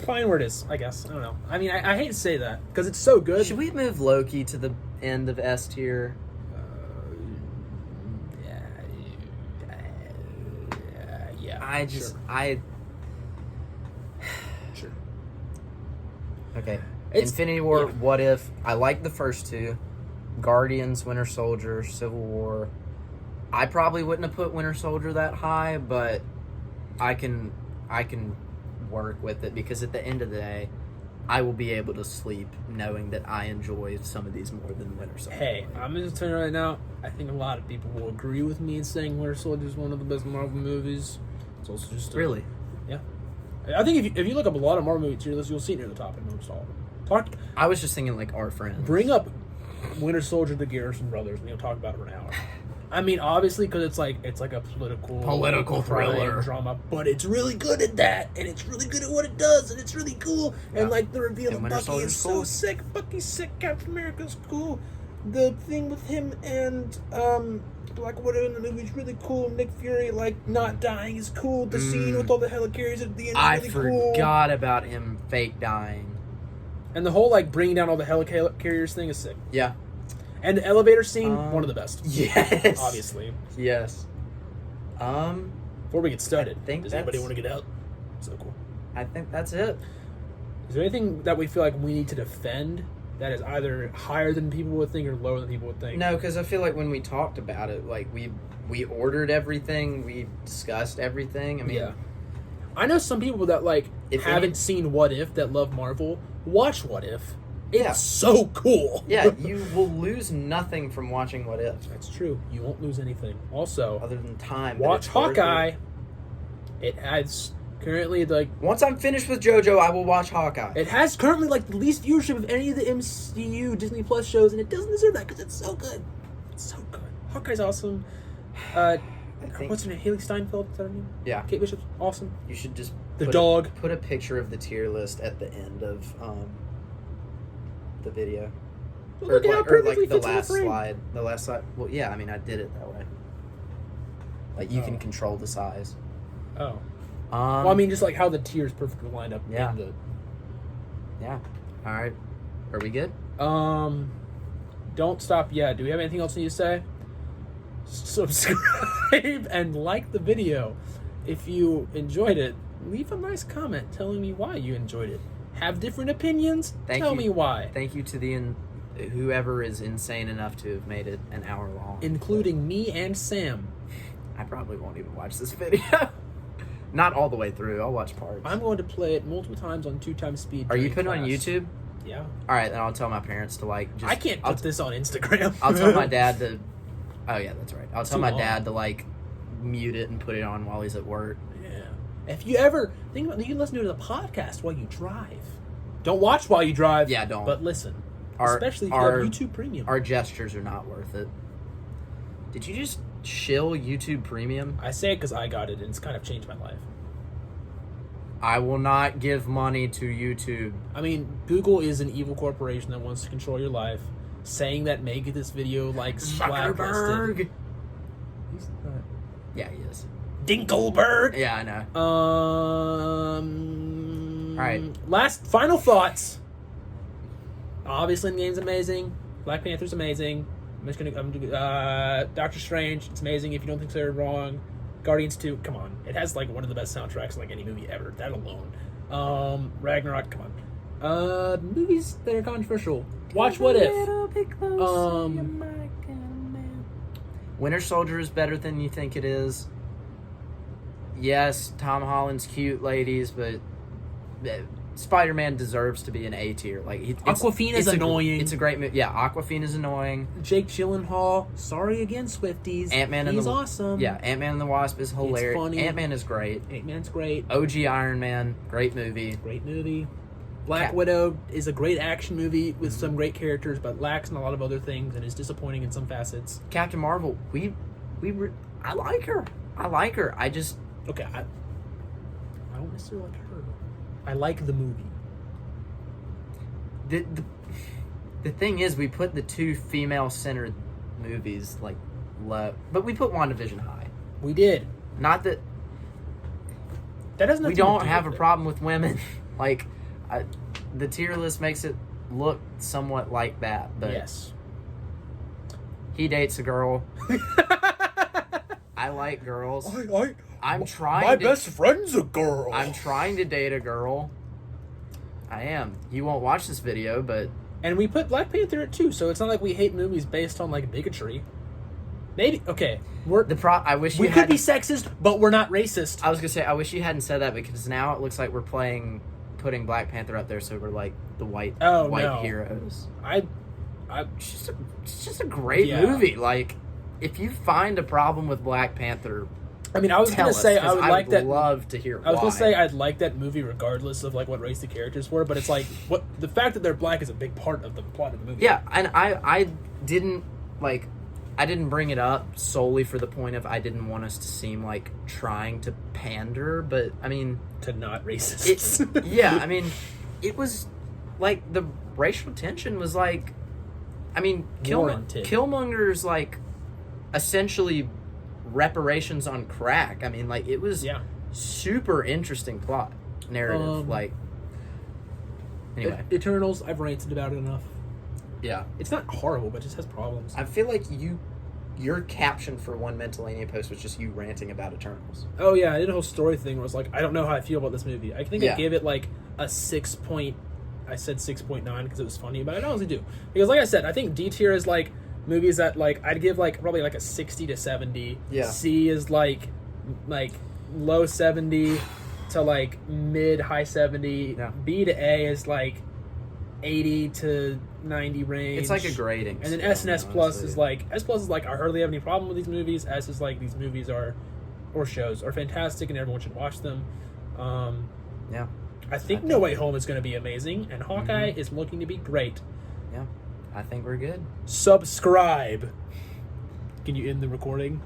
Speaker 1: Fine where it is, I guess. I don't know. I mean, I hate to say that, because it's so good.
Speaker 2: Should we move Loki to the end of S tier?
Speaker 1: Yeah. Sure.
Speaker 2: Okay.
Speaker 1: It's-
Speaker 2: Infinity War,
Speaker 1: yeah.
Speaker 2: What If? I like the first two. Guardians, Winter Soldier, Civil War. I probably wouldn't have put Winter Soldier that high, but I can work with it because at the end of the day, I will be able to sleep knowing that I enjoy some of these more than Winter Soldier.
Speaker 1: Hey, I'm going to tell you right now, I think a lot of people will agree with me in saying Winter Soldier is one of the best Marvel movies. It's also just...
Speaker 2: Really?
Speaker 1: Yeah. I think if you look up a lot of Marvel movie tier lists, you'll see it near the top in almost all of them.
Speaker 2: I was just thinking like our friends.
Speaker 1: Bring up Winter Soldier, the Garrison Brothers, and you'll talk about it for an hour. I mean, obviously, because it's like a political
Speaker 2: thriller
Speaker 1: drama, but it's really good at that, and it's really good at what it does, and it's really cool.
Speaker 2: Yeah.
Speaker 1: And like the reveal
Speaker 2: And
Speaker 1: of
Speaker 2: Winter
Speaker 1: Bucky
Speaker 2: Soldier's
Speaker 1: is so
Speaker 2: cool.
Speaker 1: sick. Bucky's sick. Captain America's cool. The thing with him and Black Widow in the movie is really cool. Nick Fury not dying is cool. The scene with all the helicarriers at the end is really cool.
Speaker 2: I forgot about him fake dying.
Speaker 1: And the whole bringing down all the helicarriers thing is sick.
Speaker 2: Yeah.
Speaker 1: And the elevator scene, one of the best.
Speaker 2: Yes.
Speaker 1: Obviously.
Speaker 2: Yes.
Speaker 1: Before we get started, does anybody want to get out? So cool.
Speaker 2: I think that's it.
Speaker 1: Is there anything that we feel like we need to defend that is either higher than people would think or lower than people would think?
Speaker 2: No, because I feel like when we talked about it, we ordered everything, we discussed everything. I mean,
Speaker 1: yeah. I know some people that haven't seen What If that love Marvel. Watch What If. It's so cool.
Speaker 2: Yeah, you will lose nothing from watching What If.
Speaker 1: That's true. You won't lose anything. Also,
Speaker 2: other than time.
Speaker 1: Watch Hawkeye. It has currently
Speaker 2: once I'm finished with JoJo, I will watch Hawkeye.
Speaker 1: It has currently the least viewership of any of the MCU Disney Plus shows, and it doesn't deserve that because it's so good. It's so good. Hawkeye's awesome. What's her name? Haley Steinfeld. Is that her name?
Speaker 2: Yeah.
Speaker 1: Kate Bishop's awesome.
Speaker 2: You should just
Speaker 1: put
Speaker 2: a picture of the tier list at the end of the video.
Speaker 1: Well, look at how perfectly
Speaker 2: the
Speaker 1: fits in the
Speaker 2: last
Speaker 1: frame.
Speaker 2: slide. The last slide. Well, yeah. I mean, I did it that way. You can control the size.
Speaker 1: Oh. Well, I mean, just how the tiers perfectly lined up.
Speaker 2: Yeah. Yeah. All right. Are we good?
Speaker 1: Don't stop yet. Do we have anything else you need to say? Subscribe and like the video. If you enjoyed it, leave a nice comment telling me why you enjoyed it. Have different opinions? Tell me why.
Speaker 2: Thank you to whoever is insane enough to have made it an hour long.
Speaker 1: Including me and Sam.
Speaker 2: I probably won't even watch this video. Not all the way through. I'll watch parts.
Speaker 1: I'm going to play it multiple times on 2x speed.
Speaker 2: Are you putting it on YouTube?
Speaker 1: Yeah.
Speaker 2: All right, then I'll tell my parents to
Speaker 1: I can't put this on Instagram.
Speaker 2: I'll tell my dad to... Oh, yeah, that's right. I'll tell my
Speaker 1: long.
Speaker 2: dad to, mute it and put it on while he's at work.
Speaker 1: Yeah. If you ever... Think about it, you can listen to the podcast while you drive. Don't watch while you drive.
Speaker 2: Yeah, don't.
Speaker 1: But listen. Especially if you have YouTube Premium.
Speaker 2: Our gestures are not worth it. Did you just shill YouTube Premium?
Speaker 1: I say it because I got it, and it's kind of changed my life.
Speaker 2: I will not give money to YouTube.
Speaker 1: I mean, Google is an evil corporation that wants to control your life. Saying that may get this video,
Speaker 2: Zuckerberg.
Speaker 1: He's not.
Speaker 2: Yeah, he is.
Speaker 1: Dinkelberg.
Speaker 2: Yeah, I know.
Speaker 1: All
Speaker 2: right.
Speaker 1: Final thoughts. Obviously, the game's amazing. Black Panther's amazing. Doctor Strange, it's amazing. If you don't think so, you're wrong. Guardians 2, come on. It has one of the best soundtracks in any movie ever. That alone. Ragnarok, come on. Movies that are controversial. Watch What If.
Speaker 2: Winter Soldier is better than you think it is. Yes, Tom Holland's cute, ladies, but Spider-Man deserves to be an A tier.
Speaker 1: Awkwafina's annoying.
Speaker 2: It's a great movie. Yeah, Awkwafina's annoying.
Speaker 1: Jake Gyllenhaal. Sorry again, Swifties. He's awesome.
Speaker 2: Yeah, Ant-Man and the Wasp is hilarious.
Speaker 1: It's funny.
Speaker 2: Ant-Man is great.
Speaker 1: Ant-Man's great.
Speaker 2: OG Iron Man, great movie.
Speaker 1: Great movie. Black Widow is a great action movie with some great characters, but lacks in a lot of other things and is disappointing in some facets.
Speaker 2: Captain Marvel, I like her. I just
Speaker 1: Okay, I don't necessarily like her. I like the movie.
Speaker 2: The thing is, we put the two female-centered movies like low, but we put WandaVision high.
Speaker 1: We did.
Speaker 2: Not that
Speaker 1: doesn't.
Speaker 2: We don't have a problem with women. Like, the tier list makes it look somewhat like that, but
Speaker 1: yes,
Speaker 2: he dates a girl. I like girls. I'm trying.
Speaker 1: My best friend's a girl.
Speaker 2: I'm trying to date a girl. I am. You won't watch this video, but
Speaker 1: and we put Black Panther at 2, so it's not like we hate movies based on like bigotry. Maybe I wish we could be sexist, but we're not racist.
Speaker 2: I was gonna say I wish you hadn't said that because now it looks like we're putting Black Panther up there, so we're like the white heroes. It's just a great movie. Like, if you find a problem with Black Panther,
Speaker 1: I mean, I was gonna say I would like that.
Speaker 2: Love to hear.
Speaker 1: I was gonna say I'd like that movie regardless of like what race the characters were, but it's like the fact that they're black is a big part of the plot of the movie.
Speaker 2: Yeah, and I didn't bring it up solely for the point of I didn't want us to seem like trying to pander, but I mean
Speaker 1: to not racist.
Speaker 2: I mean, it was like the racial tension was like, I mean, Killmonger's like essentially reparations on crack. I mean, like, it was super interesting plot narrative. Like, anyway,
Speaker 1: Eternals, I've ranted about it enough.
Speaker 2: Yeah,
Speaker 1: it's not horrible, but it just has problems.
Speaker 2: I feel like your caption for one Mentalania post was just you ranting about Eternals.
Speaker 1: Oh yeah, I did a whole story thing where I was like, I don't know how I feel about this movie. I think I gave it like a 6 point. I said 6.9 because it was funny, but I honestly do because, like I said, I think D tier is like movies that like I'd give like probably like a 60 to 70.
Speaker 2: Yeah.
Speaker 1: C is like low 70 to like mid high 70.
Speaker 2: Yeah.
Speaker 1: B to A is like 80 to 90 range.
Speaker 2: It's like a grading.
Speaker 1: And then S and S plus is like I hardly have any problem with these movies. S is like these movies or shows are fantastic and everyone should watch them.
Speaker 2: Yeah.
Speaker 1: I think No Way Home is going to be amazing, and Hawkeye is looking to be great.
Speaker 2: Yeah, I think we're good.
Speaker 1: Subscribe. Can you end the recording?